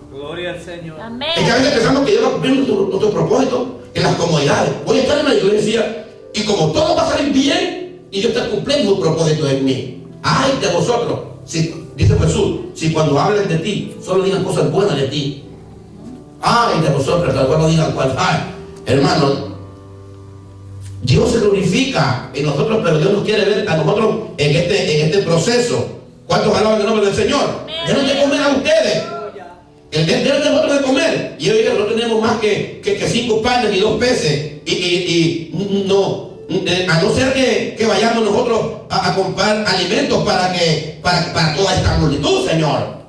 Gloria al Señor. Amén. Es que a veces pensamos que Dios va a cumplir nuestro propósito en las comodidades. Voy a estar en la iglesia y como todo va a salir bien y Dios está cumpliendo un propósito en mí. Ay de vosotros, si, dice Jesús, si cuando hablen de ti solo digan cosas buenas de ti. Ay de vosotros, cuando digan cuál. Ay, hermano, Dios se glorifica en nosotros, pero Dios nos quiere ver a nosotros en este proceso. ¿Cuántos alaban el nombre del Señor? Deben de comer a ustedes. Deben de nosotros de comer. Y hoy no tenemos más que 5 panes y 2 peces. Y no, a no ser que vayamos nosotros a comprar alimentos para toda esta multitud, Señor.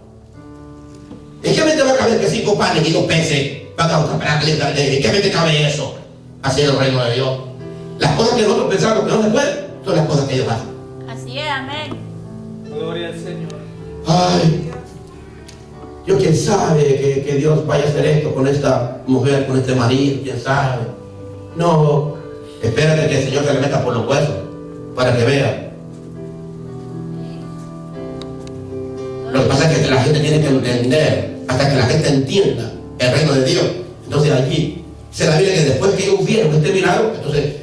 ¿En qué mente va a caber que 5 panes y 2 peces van a comprar? ¿En qué mente cabe eso? Así es el reino de Dios. Las cosas que nosotros pensamos que no se pueden son las cosas que Dios hace. Así es, amén. Gloria al Señor. Ay, yo quién sabe que Dios vaya a hacer esto con esta mujer, con este marido, quién sabe. No, espérate que el Señor se le meta por los huesos para que vea. Lo que pasa es que la gente tiene que entender, hasta que la gente entienda el reino de Dios. Entonces allí se la Biblia que después que ellos vieron este milagro, entonces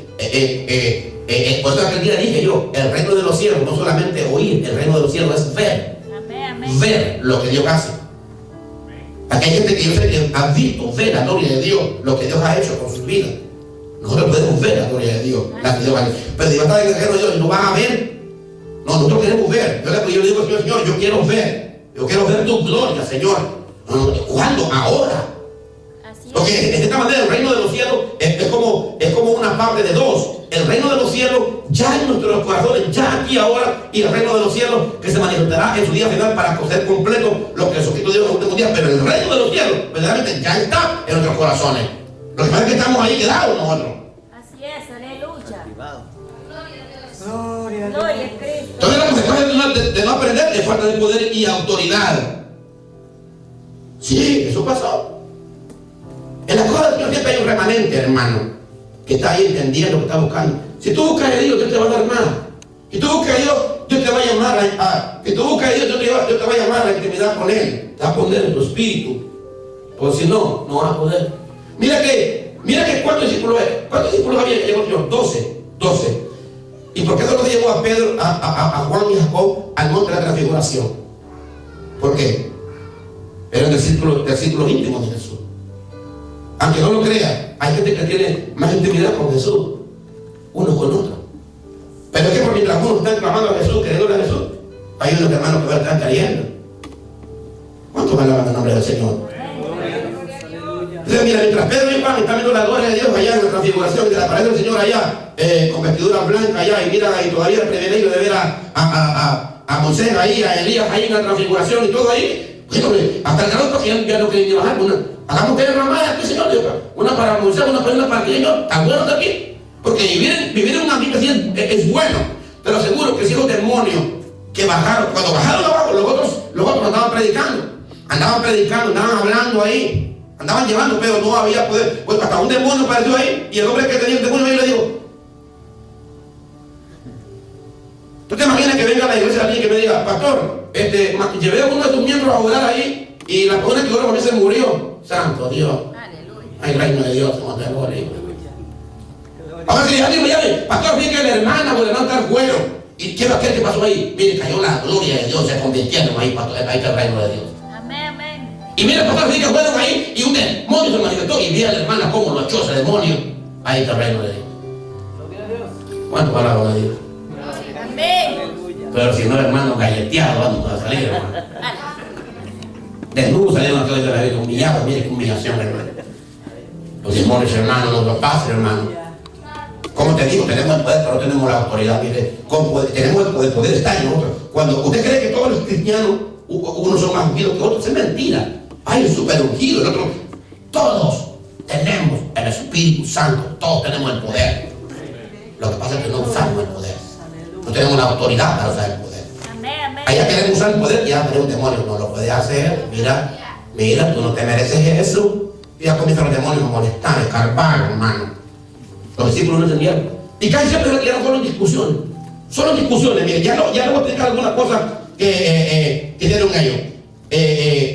por eso aquel día dije yo, el reino de los cielos no solamente oír, el reino de los cielos es ver. Amén, amén. Ver lo que Dios hace. Aquí hay gente que yo sé que ha visto ver la gloria de Dios, lo que Dios ha hecho con su vida. Nosotros podemos ver la gloria de Dios, la que Dios hace. Pero Dios está en el reino de Dios y no van a ver. No, nosotros queremos ver. Yo le digo al Señor, yo quiero ver. Yo quiero ver tu gloria, Señor. ¿Cuándo? Ahora. Así es. Porque de esta manera el reino de los cielos es como una parte de dos. El reino de los cielos ya en nuestros corazones, ya aquí ahora, y el reino de los cielos que se manifestará en su día final para hacer completo lo que Jesucristo dio en los últimos días. Pero el reino de los cielos verdaderamente ya está en nuestros corazones. Lo que pasa es que estamos ahí quedados nosotros. Así es, aleluya. Gloria al Gloria a Cristo. Entonces la consecuencia de no aprender es falta de poder y autoridad. Sí, eso pasó. En las cosas de Dios siempre hay un remanente, hermano, que está ahí entendiendo, que está buscando. Si tú buscas a Dios, Dios te va a dar más. Si tú buscas a Dios, Dios te va a llamar si tú buscas a Dios, Dios te va a llamar a la intimidad con Él. Te va a poner en tu espíritu. Porque si no, no vas a poder. Mira que ¿cuántos discípulos había que llegó el Señor? 12. ¿Y por qué solo llevó a Pedro, a Juan y a Jacob al monte de la transfiguración? ¿Por qué? Eran discípulos íntimos de Jesús. Aunque no lo crea, hay gente que tiene más intimidad con Jesús, unos con otros. Pero es que por mientras unos están clamando a Jesús, creyéndole a Jesús, hay unos hermanos que están cayendo. ¿Cuántos alaban el nombre del Señor? Entonces, mira, mientras Pedro y Juan están viendo la gloria de Dios allá en la transfiguración, que le aparece el Señor allá, con vestidura blanca allá, y miran ahí todavía el privilegio de ver a Moisés ahí, a Elías ahí en la transfiguración y todo ahí. Bueno, hasta el calor porque ya no quieren ni bajar. Hagamos que ramada aquí, Señor. Una para Moisés, una para ti, Señor. Tan bueno de aquí. Porque vivir en un ambiente así es bueno. Pero aseguro que si los demonios que bajaron, cuando bajaron abajo, los otros andaban predicando, andaban hablando ahí. Andaban llevando, pero no había poder. Pues hasta un demonio apareció ahí. Y el hombre que tenía el demonio ahí le dijo: ¿tú te imaginas que venga a la iglesia alguien que me diga, pastor, llevé a uno de tus miembros a orar ahí y la persona que oró por mí se murió. Santo Dios. Aleluya. Hay reino de Dios en otra gloria. Ahora si alguien me llame, pastor, fíjate que la hermana o el hermano está al cuero. ¿Y qué pasó ahí? Mire, cayó la gloria de Dios, se convirtieron ahí, pastor, ahí está el reino de Dios. Amén, amén. Y mire, pastor, fíjate que fueron ahí y un demonio se manifestó y mira a la hermana cómo lo echó ese demonio. Ahí está el reino de Dios. Gloria a Dios. ¿Cuánto palabras de Dios? Amén. Aleluya. Pero si no, hermano, galleteado, vamos a salir, hermano. Desnudo salieron todos de la vida, humillados, mire qué humillación, hermano. Los demonios, hermano, no nos pasen, hermano. Como te digo, tenemos el poder, pero no tenemos la autoridad. Mire, tenemos el poder está en nosotros. Cuando usted cree que todos los cristianos, unos son más ungidos que otros, es mentira. Hay un super ungido, el otro. Todos tenemos el Espíritu Santo, todos tenemos el poder. Lo que pasa es que no usamos el poder. No tenemos la autoridad para usar el poder. Amén, amén. Allá queremos usar el poder y ya tenemos un demonio, no lo puede hacer. Mira, tú no te mereces eso. Y ya comienzan los demonios a molestar, a escarbar, hermano. Los discípulos no entendieron. Y casi siempre eran solo discusiones. Solo discusiones. Mire, ya no voy a explicar algunas cosas que dieron ellos.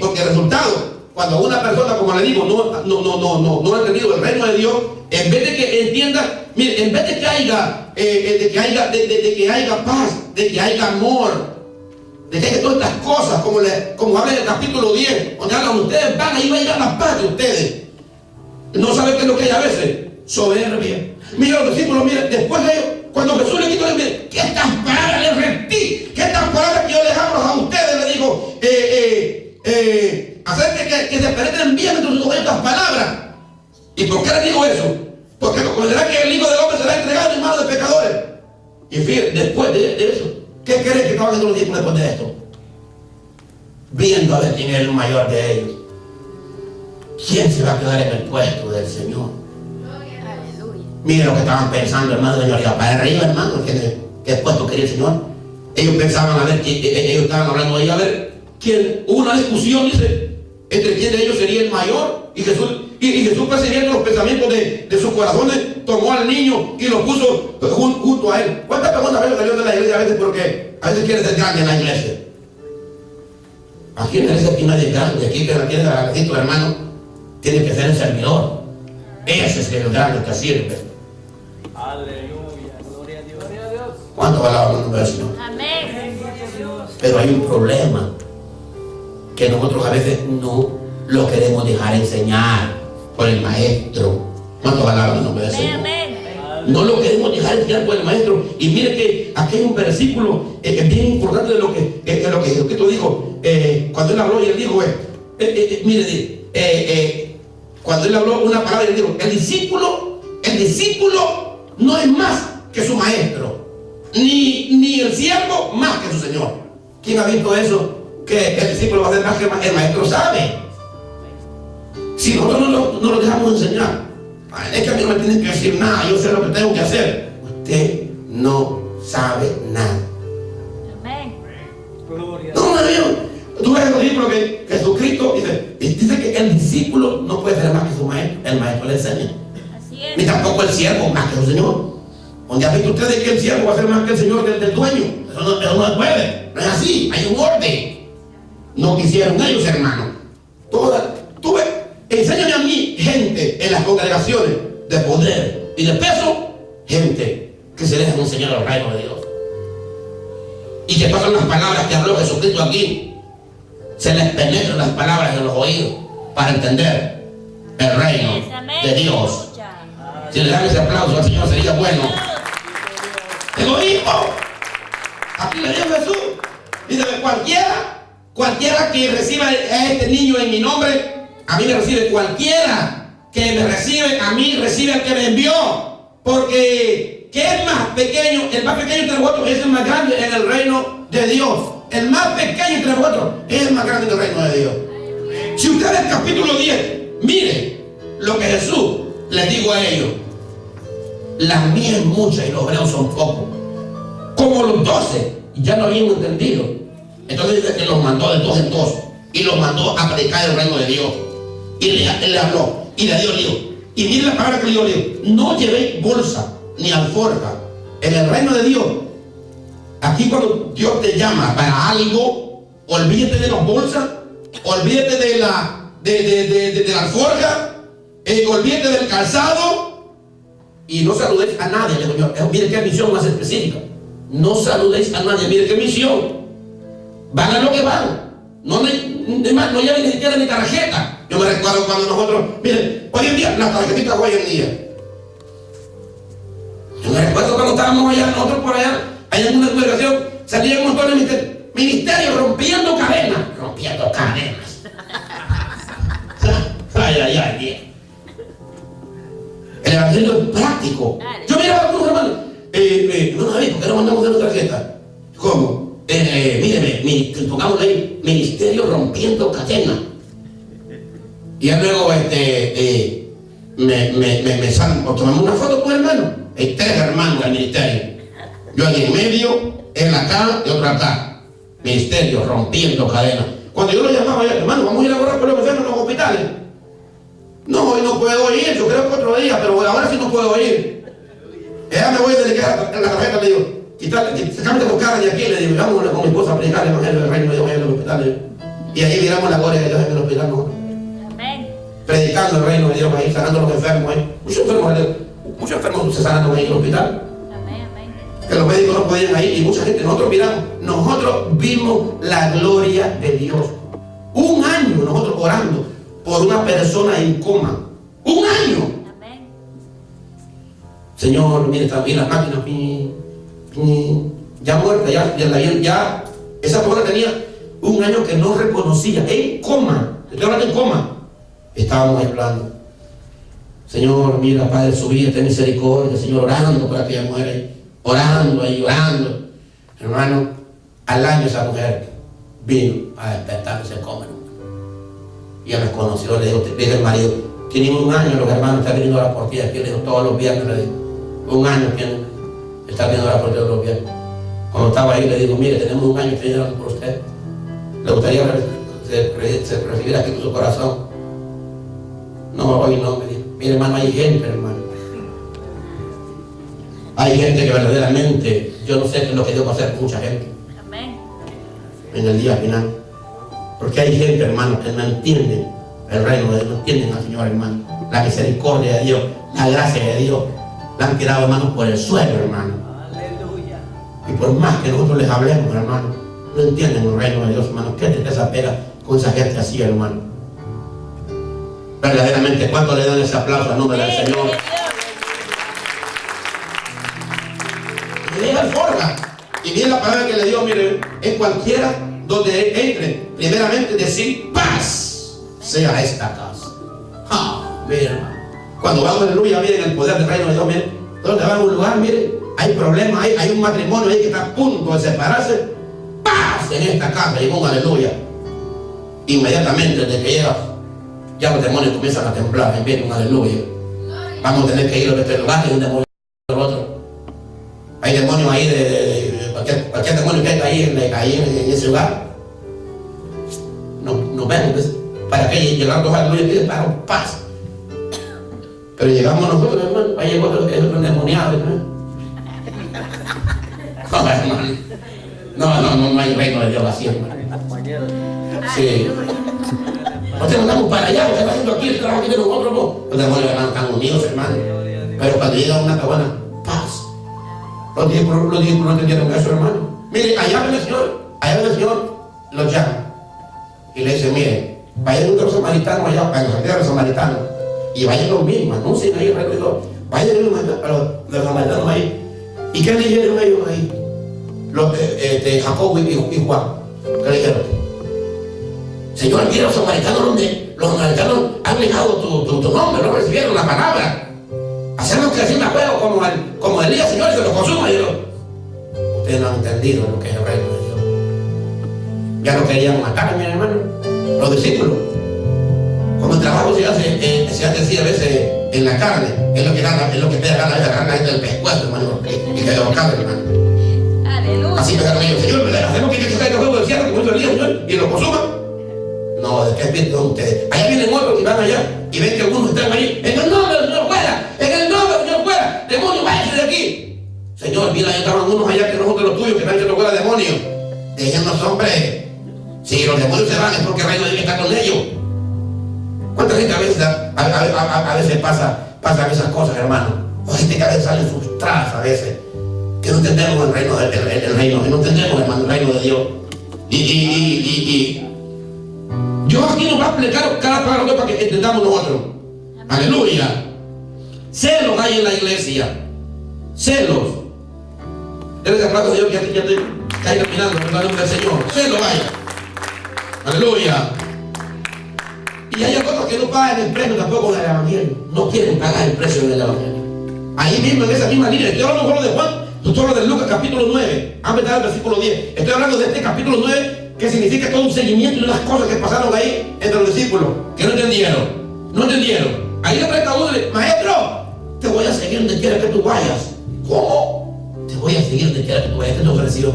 Porque el resultado, cuando una persona, como le digo, no ha entendido el reino de Dios, en vez de que entienda, mire, en vez de que haya paz, de que haya amor, de que haya todas estas cosas, como habla en el capítulo 10, donde hablan, ustedes van, ahí va a llegar la paz de ustedes. No saben qué es lo que hay a veces. Soberbia. Mira los discípulos, mira, después de ellos, cuando Jesús le quitó, mire, que estas palabras les repetí, que estas palabras que yo les hablo a ustedes, le digo, hacer que se penetren bien entre sus estas palabras. ¿Y por qué les digo eso? Porque consideran que el Hijo del Hombre será entregado en manos de pecadores. Y fíjense, después de eso, ¿qué creen que estaban haciendo los discípulos después de esto? Viendo a ver quién es el mayor de ellos. ¿Quién se va a quedar en el puesto del Señor? Aleluya. Miren lo que estaban pensando, hermano, señor, para arriba, hermano, que puesto quería el Señor. Ellos pensaban, a ver, ellos estaban hablando ahí, a ver, quién, hubo una discusión, dice, entre quién de ellos sería el mayor, y Jesús percibiendo los pensamientos de sus corazones, tomó al niño y lo puso junto a él. ¿Cuántas personas ven salió de la iglesia a veces porque a veces quieren ser grande en la iglesia? Aquí en la iglesia aquí nadie es grande, aquí tiene el hermano, tiene que ser el servidor. Ese es el grande que sirve. Aleluya. Gloria a Dios. Gloria a Dios. ¿Cuánto palabras no del Señor? Amén. Pero hay un problema que nosotros a veces no lo queremos dejar enseñar por el maestro. ¿Cuánto palabras no del Amén, Señor? amén. No lo queremos dejar enseñar por el maestro. Y mire que aquí hay un versículo bien importante de lo que Jesucristo dijo. Cuando él habló y él dijo, cuando él habló una palabra, él dijo, el discípulo no es más que su maestro, ni el siervo más que su señor. ¿Quién ha visto eso? Que el discípulo va a ser más que el maestro sabe. Si nosotros no lo dejamos enseñar, es que a mí no me tienen que decir nada, yo sé lo que tengo que hacer. Usted no sabe nada. Amén. Gloria a Dios. No, amigo. Tú ves los discípulos que Jesucristo dice que el discípulo no puede ser más que su maestro. El maestro le enseña. Así es. Ni tampoco el siervo más que su señor. ¿Dónde han visto ustedes que el siervo va a ser más que el señor del dueño? Eso no se puede. No es así. Hay un orden. No quisieron ellos, hermano. Enséñame a mí gente en las congregaciones de poder y de peso, gente que se dejan enseñar al reino de Dios. Y que pasan las palabras que habló Jesucristo aquí. Se les penetran las palabras en los oídos para entender el reino de Dios. Si le dan ese aplauso al Señor sería bueno. Egoísmo. Aquí le dijo Jesús. Dice, cualquiera que reciba a este niño en mi nombre, a mí me recibe. Cualquiera que me recibe, a mí recibe al que me envió. Porque ¿qué es más pequeño? El más pequeño entre vosotros es el más grande en el reino de Dios. El más pequeño entre vosotros es el más grande en el reino de Dios. Si ustedes el capítulo 10, miren lo que Jesús les dijo a ellos. La mies es mucha y los obreros son pocos. Como los 12 ya no habían entendido, entonces dice que los mandó de dos en dos y los mandó a predicar el reino de Dios. Y él le habló y le dio lío. Y miren la palabra que le dio lío. No llevéis bolsa ni alforja en el reino de Dios. Aquí cuando Dios te llama para algo, olvídate de las bolsas, olvídate de la alforja, olvídate del calzado y no saludéis a nadie. Le digo yo, mire qué misión más específica. No saludéis a nadie, mire qué misión. Van a lo que van. No lleven ni siquiera ni tarjeta. Yo me recuerdo cuando nosotros, miren, hoy en día, las tarjetitas hoy en día. Yo me recuerdo cuando estábamos allá, nosotros por allá en una congregación, salían un montón de ministerios rompiendo cadenas. Rompiendo cadenas. Ay, bien. El evangelio es práctico. Yo miraba a algunos hermanos. No, David, ¿por qué no mandamos de una tarjeta? ¿Cómo? Míreme, pongámosle ahí, ministerio rompiendo cadenas. Y ya luego me salgo, tomamos una foto con hermano. Hay 3 hermanos del ministerio. Yo aquí en medio, él acá y otro acá. Ministerio rompiendo cadenas. Cuando yo lo llamaba, hermano, vamos a ir a orar por los enfermos en los hospitales. No, hoy no puedo ir, yo creo que otro día, pero ahora sí no puedo ir. Ya me voy a dedicar a la tarjeta, le digo, sacame tu cara de aquí, le digo, vamos con mi esposa a predicar el evangelio del reino de Dios en los hospitales. Y ahí miramos la gloria de Dios en el hospital, ¿no? Amén. Predicando el reino de Dios ahí, sanando a los enfermos ahí. Muchos enfermos se sanaron ahí en el hospital. Amén, amén. Que los médicos no podían ir y mucha gente, nosotros vimos la gloria de Dios. 1 año nosotros orando por una persona en coma. 1 año. Amén. Señor, mire, está bien las máquinas, ya muerta, ya esa persona tenía 1 año que no reconocía, en coma, estoy hablando en coma. Estábamos ahí hablando. Señor, mira, Padre, su vida, ten misericordia, Señor, orando para que ella muera, orando ahí, orando. Hermano, al año esa mujer vino a despertarse en coma. Y ella me conoció, le dijo, te pide el marido, tienen 1 año los hermanos, están viniendo a la por ti, aquí le digo, todos los viernes, le digo, 1 año tienen, están viniendo a la por ti todos los viernes. Cuando estaba ahí le digo, mire, tenemos 1 año que vinieron por usted, le gustaría recibir aquí su corazón. No, hoy no, me dijo, mire hermano, hay gente, hermano. Hay gente que verdaderamente, yo no sé qué es lo que Dios va a hacer con mucha gente. Amén. En el día final. Porque hay gente, hermano, que no entienden el reino de Dios, no entienden al Señor, hermano. La misericordia de Dios, la gracia de Dios, la han tirado, hermano, por el suelo, hermano. Aleluya. Y por más que nosotros les hablemos, hermano, no entienden el reino de Dios, hermano. ¿Qué tristeza pega con esa gente así, hermano? Verdaderamente, ¿cuánto le dan ese aplauso al nombre del Señor? Y le da forma. Y miren la palabra que le dio, miren, en cualquiera donde entre, primeramente decir paz sea esta casa. Miren, hermano. Cuando vamos, aleluya, miren el poder del reino de Dios, miren. Donde va a un lugar, miren, hay problemas, hay un matrimonio ahí que está a punto de separarse. Paz en esta casa, y un aleluya. Inmediatamente desde que llega, ya los demonios comienzan a temblar, y viene un aleluya. Vamos a tener que ir a este lugar, hay un demonio del otro. Hay demonios ahí de cualquier demonio que haya ahí en ese lugar. Nos vemos, pues, para que llegar dos aleluyas piden para paz. Pero llegamos nosotros, hermano, ahí llegó otro endemoniado, ¿no? No hay reino de Dios así, hermano. Sí. Nosotros andamos para allá, usted está haciendo aquí el trabajo que de nosotros, ¿no? Los demonios, hermano, están unidos, hermano. Pero cuando llega una cabana, paz. Los discípulos no entendieron eso, hermano. Mire, allá viene el Señor, los llama. Y le dice, mire, vayan a los samaritanos allá, para los de los samaritanos. Y vayan los mismos, anuncien ahí alrededor. Vayan a los samaritanos ahí. ¿Y qué le dijeron ellos ahí? Los de Jacobo y Juan. ¿Qué le dijeron? Señor, mira, los samaritanos han negado tu nombre, no recibieron la palabra. Hacemos que así me juego como Elías, Señor, y se lo consuma. Y yo, ustedes no han entendido lo que es el reino de Dios. Ya lo querían matar, mi hermano, los discípulos. Como el trabajo se hace así a veces en la carne, es lo que te da ganas de agarrar la gente del pescuezo, hermano, y que ahorcar, hermano. Aleluya. Así pegaron ellos, Señor, hacemos que se caiga el fuego del cielo, como hizo Elías, Señor, y lo consuma. No, ¿de qué espíritu son ustedes? Allá vienen otros y van allá y ven que algunos están ahí. En el nombre del Señor fuera, en el nombre del Señor fuera, demonio, váyanse de aquí. Señor, mira, ahí estaban unos allá que nosotros los tuyos, que están echando fuera demonios. Déjenos, hombre. Si los demonios se van es porque el reino de Dios está con ellos. ¿Cuánta gente a veces pasan esas cosas, hermano? O gente que a veces salen frustradas a veces, que no entendemos el reino, no entendemos, hermano, el reino de Dios. Y Dios aquí nos va a explicar cada palabra para que entendamos nosotros. Aleluya. Celos hay en la iglesia. Celos. Debe ser aplauso a Dios que ya estoy terminando en el nombre del Señor. Celos hay. Aleluya. Y hay otros que no pagan el precio tampoco del evangelio. No quieren pagar el precio del evangelio. Ahí mismo, en esa misma línea. Estoy hablando solo de Juan, solo de Lucas capítulo 9. Vamos a meter el versículo 10. Estoy hablando de este capítulo 9, que significa todo un seguimiento de unas cosas que pasaron ahí entre los discípulos, que no entendieron. No entendieron. Ahí le presta uno y le dice: maestro, te voy a seguir donde quiera que tú vayas. ¿Cómo? Te voy a seguir donde quiera que tú vayas. ¿Qué te ofreció?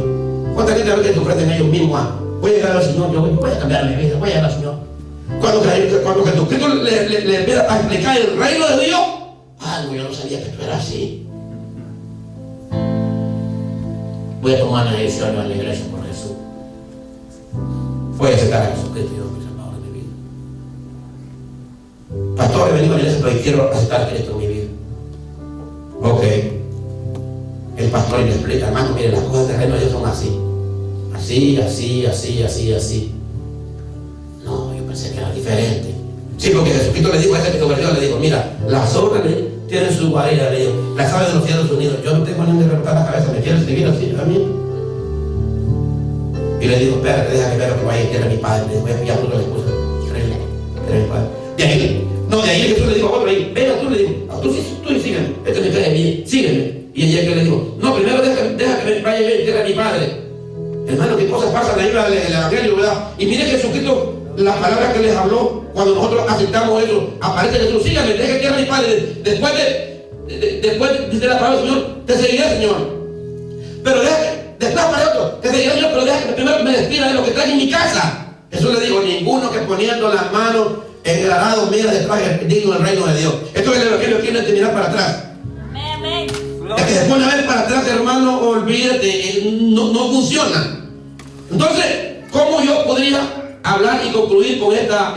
¿Cuánta gente a veces te ofrecen ellos mismos? Voy a llegar al Señor, yo voy a cambiar mi vida, voy a llegar al Señor. Cuando Jesucristo le empieza a explicar el reino de Dios, algo yo no sabía que tú eras así. Voy a tomar la decisión en la iglesia por Jesús. Voy a aceptar a Jesucristo, Dios, mi Salvador de mi vida. Pastor, he venido a la iglesia, pero quiero aceptar a Cristo en mi vida. Ok. El pastor le explica: hermano, mire, las cosas del reino de Dios son así. Así. No, yo pensé que era diferente. Sí, porque Jesucristo le dijo a ese que convirtió, le dijo: mira, las obras tienen su guarida, le dijo, las aves de los cielos unidos. Yo no tengo ni un de levantar la cabeza, ¿me quieres seguir así a mí? Y le dijo: espérate, deja que vea lo que vaya a querer a mi padre. Le dijo: ya no le excusa. Quiere mi padre. De ahí Jesús le dijo a otro ahí: venga tú, le dijo, tú sígueme, este me cae bien, sígueme. Y ella que le dijo: no, primero deja que vaya a querer a mi padre. Hermano, qué cosas pasan ahí en el evangelio, ¿verdad? Y mire Jesucristo, las palabras que les habló cuando nosotros aceptamos eso, aparece Jesús: síganme, deje que a mi padre. Después dice la palabra del Señor: te seguiré, Señor. Pero después aparece otro: te seguiré, Señor, pero deja que primero me despida de lo que trae en mi casa. Jesús le dijo: ninguno que poniendo las manos en el arado mira detrás es digno del reino de Dios. Esto es el evangelio que quiere mirar para atrás. Amén. El que se pone a ver para atrás, hermano, olvídate, no funciona. Entonces, ¿cómo yo podría hablar y concluir con esta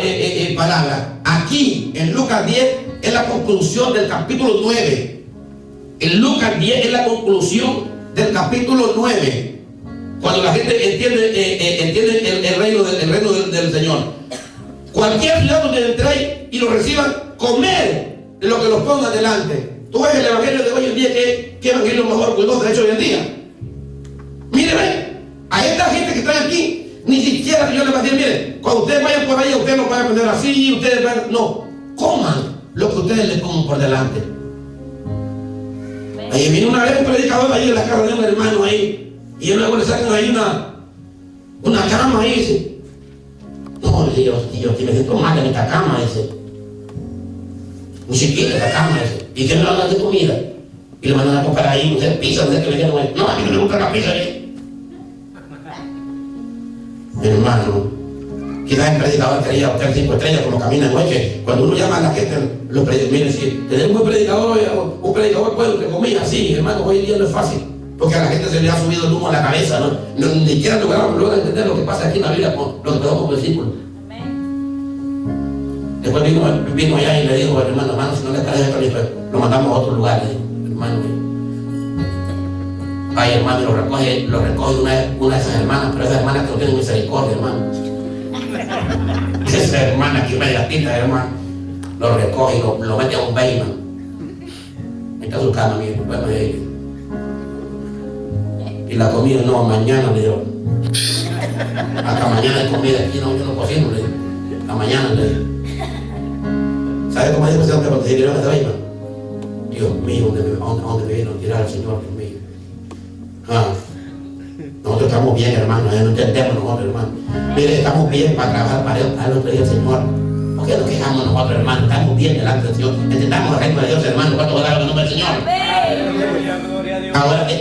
palabra? Aquí, en Lucas 10, es la conclusión del capítulo 9. En Lucas 10 es la conclusión del capítulo 9. Cuando la gente entiende el reino del Señor. Cualquier ciudad donde entréis y lo reciban, comer de lo que los pongan delante. Tú ves el evangelio de hoy en día, que evangelio mejor que los de hecho hoy en día. Mire, a esta gente que están aquí, ni siquiera Dios les va a decir: miren, cuando ustedes vayan por ahí, ustedes no van a poner así, ustedes van. No, coman lo que ustedes les pongan por delante. Ahí vino una vez un predicador ahí en la casa de un hermano ahí, y luego le sacan ahí una cama ahí, dice: no, Dios, que me siento mal en esta cama, dice. Muy chiquita esta cama, dice. ¿Y qué me van a dar de comida? Y le mandan a comprar ahí, no sé, pizza, no sé qué me dieron ahí. No, a mí no me gusta la pizza ahí. Hermano, quizás el predicador quería obtener 5 estrellas como camina en noche. Cuando uno llama a la gente, los predicadores, miren, si tener un buen predicador, un predicador bueno, entre comillas, sí, hermano, hoy en día no es fácil. Porque a la gente se le ha subido el humo a la cabeza, ¿no? Ni siquiera logran entender lo que pasa aquí en la Biblia con lo que quedó como discípulos. Después vino allá y le dijo: hermano, si no le traes esto, lo mandamos a otro lugar. Hermano, ay, hermano, y lo recoge una de esas hermanas, pero esas hermanas que no tienen misericordia, hermano. Esa hermana que media tita, hermano, lo recoge y lo mete a un Bayman. Está a su cama, mire, bueno, y la comida, no, mañana le digo. Hasta mañana hay comida aquí, no, yo no cocino, le digo. Hasta mañana le digo. ¿Sabe cómo dijo ese hombre cuando se tiró esa Bayman? Dios mío, ¿dónde me vino a tirar al Señor? Dios mío. Nosotros estamos bien, hermano, no entendemos nosotros, hermano. Mire, estamos bien para trabajar para lo que dice el Señor. ¿Por qué nos quejamos nosotros, hermano? Estamos bien delante del Señor. Entendamos el reino de Dios, hermano. ¿Cuánto va a dar el nombre del Señor?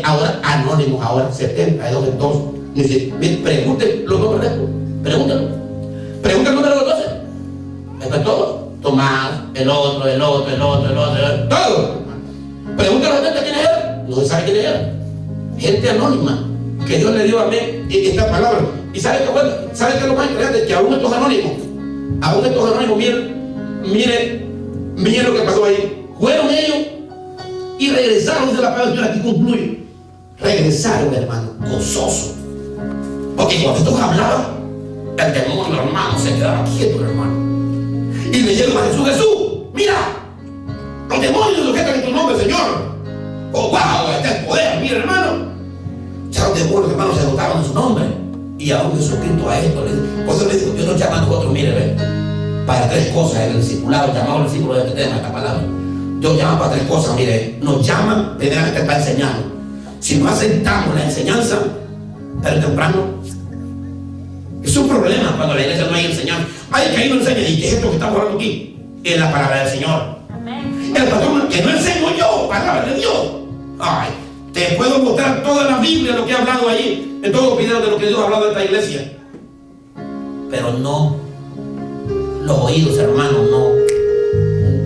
Ahora anónimos, ahora 72 en todos. Dice, pregunten los nombres de estos. Pregúntenlo. Pregunten el número de los 12. Después todos. Tomás, el otro. Todo. Pregúntale a la gente quién es él. No se sabe quién es él. Gente anónima que Dios le dio a mí esta palabra. ¿Y sabe qué bueno? ¿Sabe qué es lo más interesante? Que aún estos anónimos, miren lo que pasó ahí. Fueron ellos y regresaron de la palabra del Señor. Aquí concluye. Regresaron, hermano, gozosos. Porque cuando estos hablaban, el demonio, hermano, se quedaba quieto, hermano. Y le dijeron a Jesús: Jesús, mira, los demonios se sujetan en tu nombre, Señor. Oh, wow, este es poder, mira, hermano. Ya los demonios, hermanos, se dotaron en su nombre. Y aún Jesucristo a esto le dice. Por eso le digo: Dios nos llama a nosotros, mire, ve, para tres cosas. El discipulado, llamado al discípulo de este tema, esta palabra. Dios llama para tres cosas, mire. Nos llama primeramente para enseñarnos. Si no aceptamos la enseñanza, tarde o temprano, es un problema cuando la iglesia no hay enseñanza. Ay, que ahí no enseña. ¿Y qué es esto que estamos hablando aquí? Es la palabra del Señor. Amén. El pastor, que no enseño yo, palabra de Dios. Ay, te puedo mostrar toda la Biblia, lo que he hablado allí, en todos los videos de lo que Dios ha hablado de esta iglesia. Pero no, los oídos, hermano,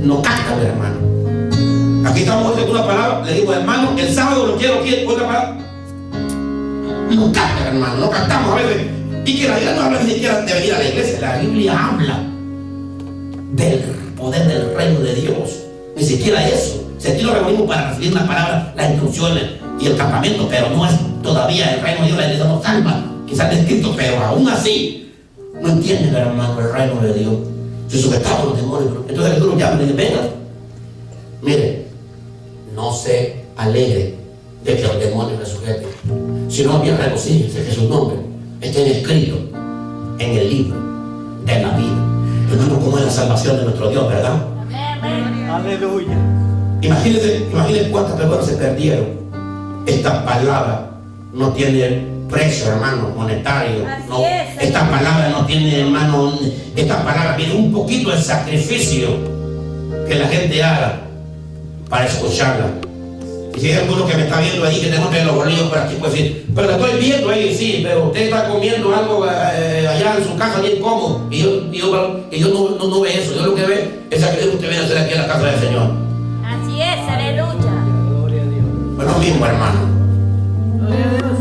no captan, hermano. Aquí estamos con una palabra, le digo, hermano, el sábado lo quiero aquí, otra palabra. No captan, hermano, no captamos a veces. Y que la Biblia no habla ni siquiera de venir a la iglesia. La Biblia habla del poder del reino de Dios. Ni siquiera eso. Si aquí lo reunimos para recibir la palabra, las instrucciones y el campamento, pero no es todavía el reino de Dios. La iglesia no salva, quizás escrito, pero aún así no entienden, hermano, el reino de Dios. Se sujetaban los demonios. Entonces Jesús los llama y dice: venga, mire, no se alegre de que los demonios le sujeten, sino bien regocíjense que su nombre estén escritos en el libro de la vida. Hermano, cómo es la salvación de nuestro Dios, ¿verdad? Amén. Aleluya. Imagínense cuántas personas se perdieron. Esta palabra no tiene precio, hermano, monetario. No. Esta palabra no tiene, hermano, esta palabra tiene un poquito de sacrificio que la gente haga para escucharla. Y si hay alguno que me está viendo ahí, que tengo los bolillos por aquí, pues sí, pero la estoy viendo ahí, sí, pero usted está comiendo algo allá en su casa bien cómodo, y yo no ve eso. Yo lo que ve es aquello que usted viene a hacer aquí en la casa del Señor. Así es, aleluya. Gloria a Dios. Pues lo mismo, hermano. Gloria a Dios.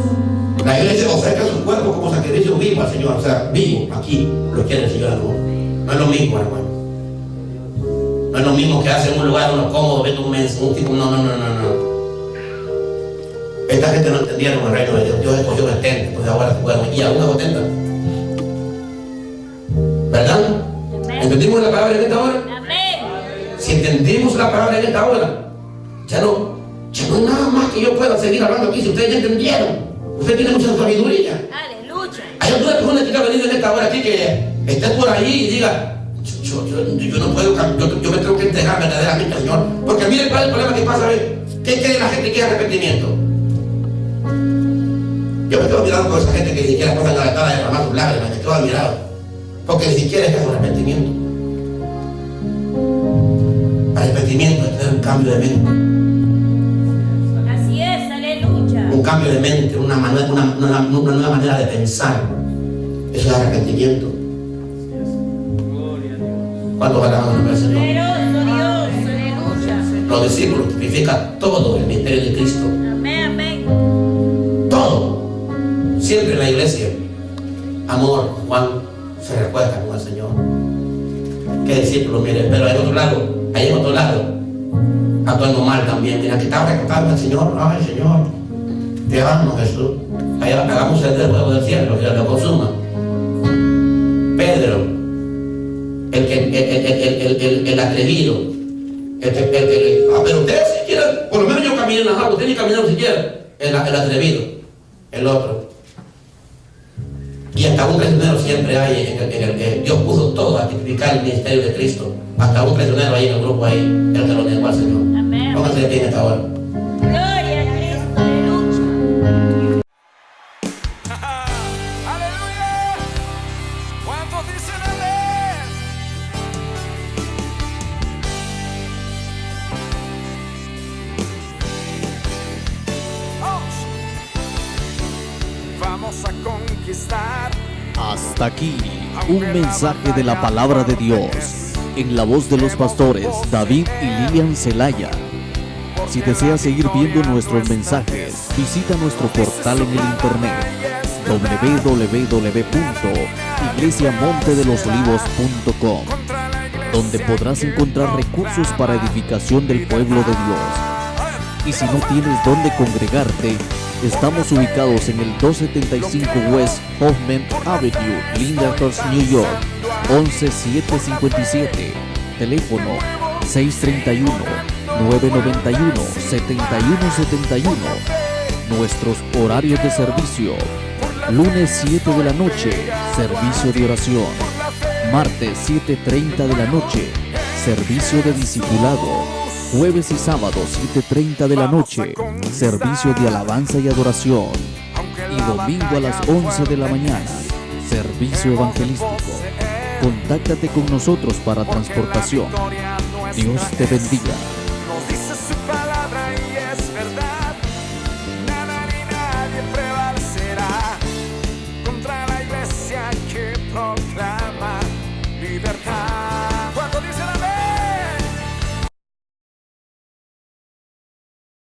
La iglesia ofrece su cuerpo como sacrificio vivo al Señor, o sea, vivo, aquí lo quiere el Señor, no es lo mismo, hermano. No es lo mismo que hace en un lugar uno cómodo, viendo un tipo, no. Esta gente no entendieron el reino de Dios. Dios escogió 70, pues ahora se pueden, y aún 70. ¿Verdad? Amén. ¿Entendimos la palabra en esta hora? Amén. Si entendimos la palabra en esta hora, ya no hay nada más que yo pueda seguir hablando aquí. Si ustedes ya entendieron, usted tiene mucha sabiduría. Aleluya. Hay otras personas que están venido en esta hora aquí que esté por ahí y diga: yo no puedo, yo me tengo que entregar verdaderamente al Señor. Porque mire cuál es el problema que pasa, ¿qué quiere la gente que es arrepentimiento? Yo me quedo mirando con esa gente que ni siquiera pasa en la ventana de derramar sus lágrimas, me quedo admirado. Porque ni siquiera es un arrepentimiento. Arrepentimiento es tener un cambio de mente. Así es, aleluya. Un cambio de mente, una nueva manera de pensar. Eso es arrepentimiento. Gloria a Dios. ¿Cuántos alabamos el nombre del Señor? Poderoso Dios, aleluya. Los discípulos tipifican todo el misterio de Cristo. Amén, amén. Todo. Siempre en la iglesia, amor, Juan se recuerda con el Señor. Qué discípulo, mire, pero en otro lado, ahí en otro lado, actuando mal también. Mira, que estaba recordando al Señor. Ay, Señor, te amo, Jesús. Allá hagamos el fuego del cielo, que lo consuma. Pedro, el atrevido, pero ustedes siquiera, por lo menos yo caminé en las aguas, ustedes ni caminaron siquiera, el atrevido, el otro. Y hasta un traicionero siempre hay, Dios puso todo a tipificar el ministerio de Cristo. Hasta un traicionero ahí en el grupo ahí, él te lo negó al Señor. Amén. Pónganse de pie en esta hora. Gloria a Cristo, aleluya. ¡Aleluya! ¿Cuántos dicen amén? Vamos a conquistar. Hasta aquí, un mensaje de la palabra de Dios, en la voz de los pastores David y Lilian Zelaya. Si deseas seguir viendo nuestros mensajes, visita nuestro portal en el internet www.iglesiamontedelosolivos.com, donde podrás encontrar recursos para edificación del pueblo de Dios. Y si no tienes dónde congregarte, estamos ubicados en el 275 West Hoffman Avenue, Lyndhurst, New York, 11757. Teléfono 631-991-7171. Nuestros horarios de servicio: lunes 7 de la noche, servicio de oración; martes 7:30 de la noche, servicio de discipulado; jueves y sábado 7:30 de la noche, servicio de alabanza y adoración; y domingo a las 11 de la mañana, servicio evangelístico. Contáctate con nosotros para transportación. Dios te bendiga. Nos dice su palabra y es verdad. Nada ni nadie prevalecerá contra la iglesia que proclama.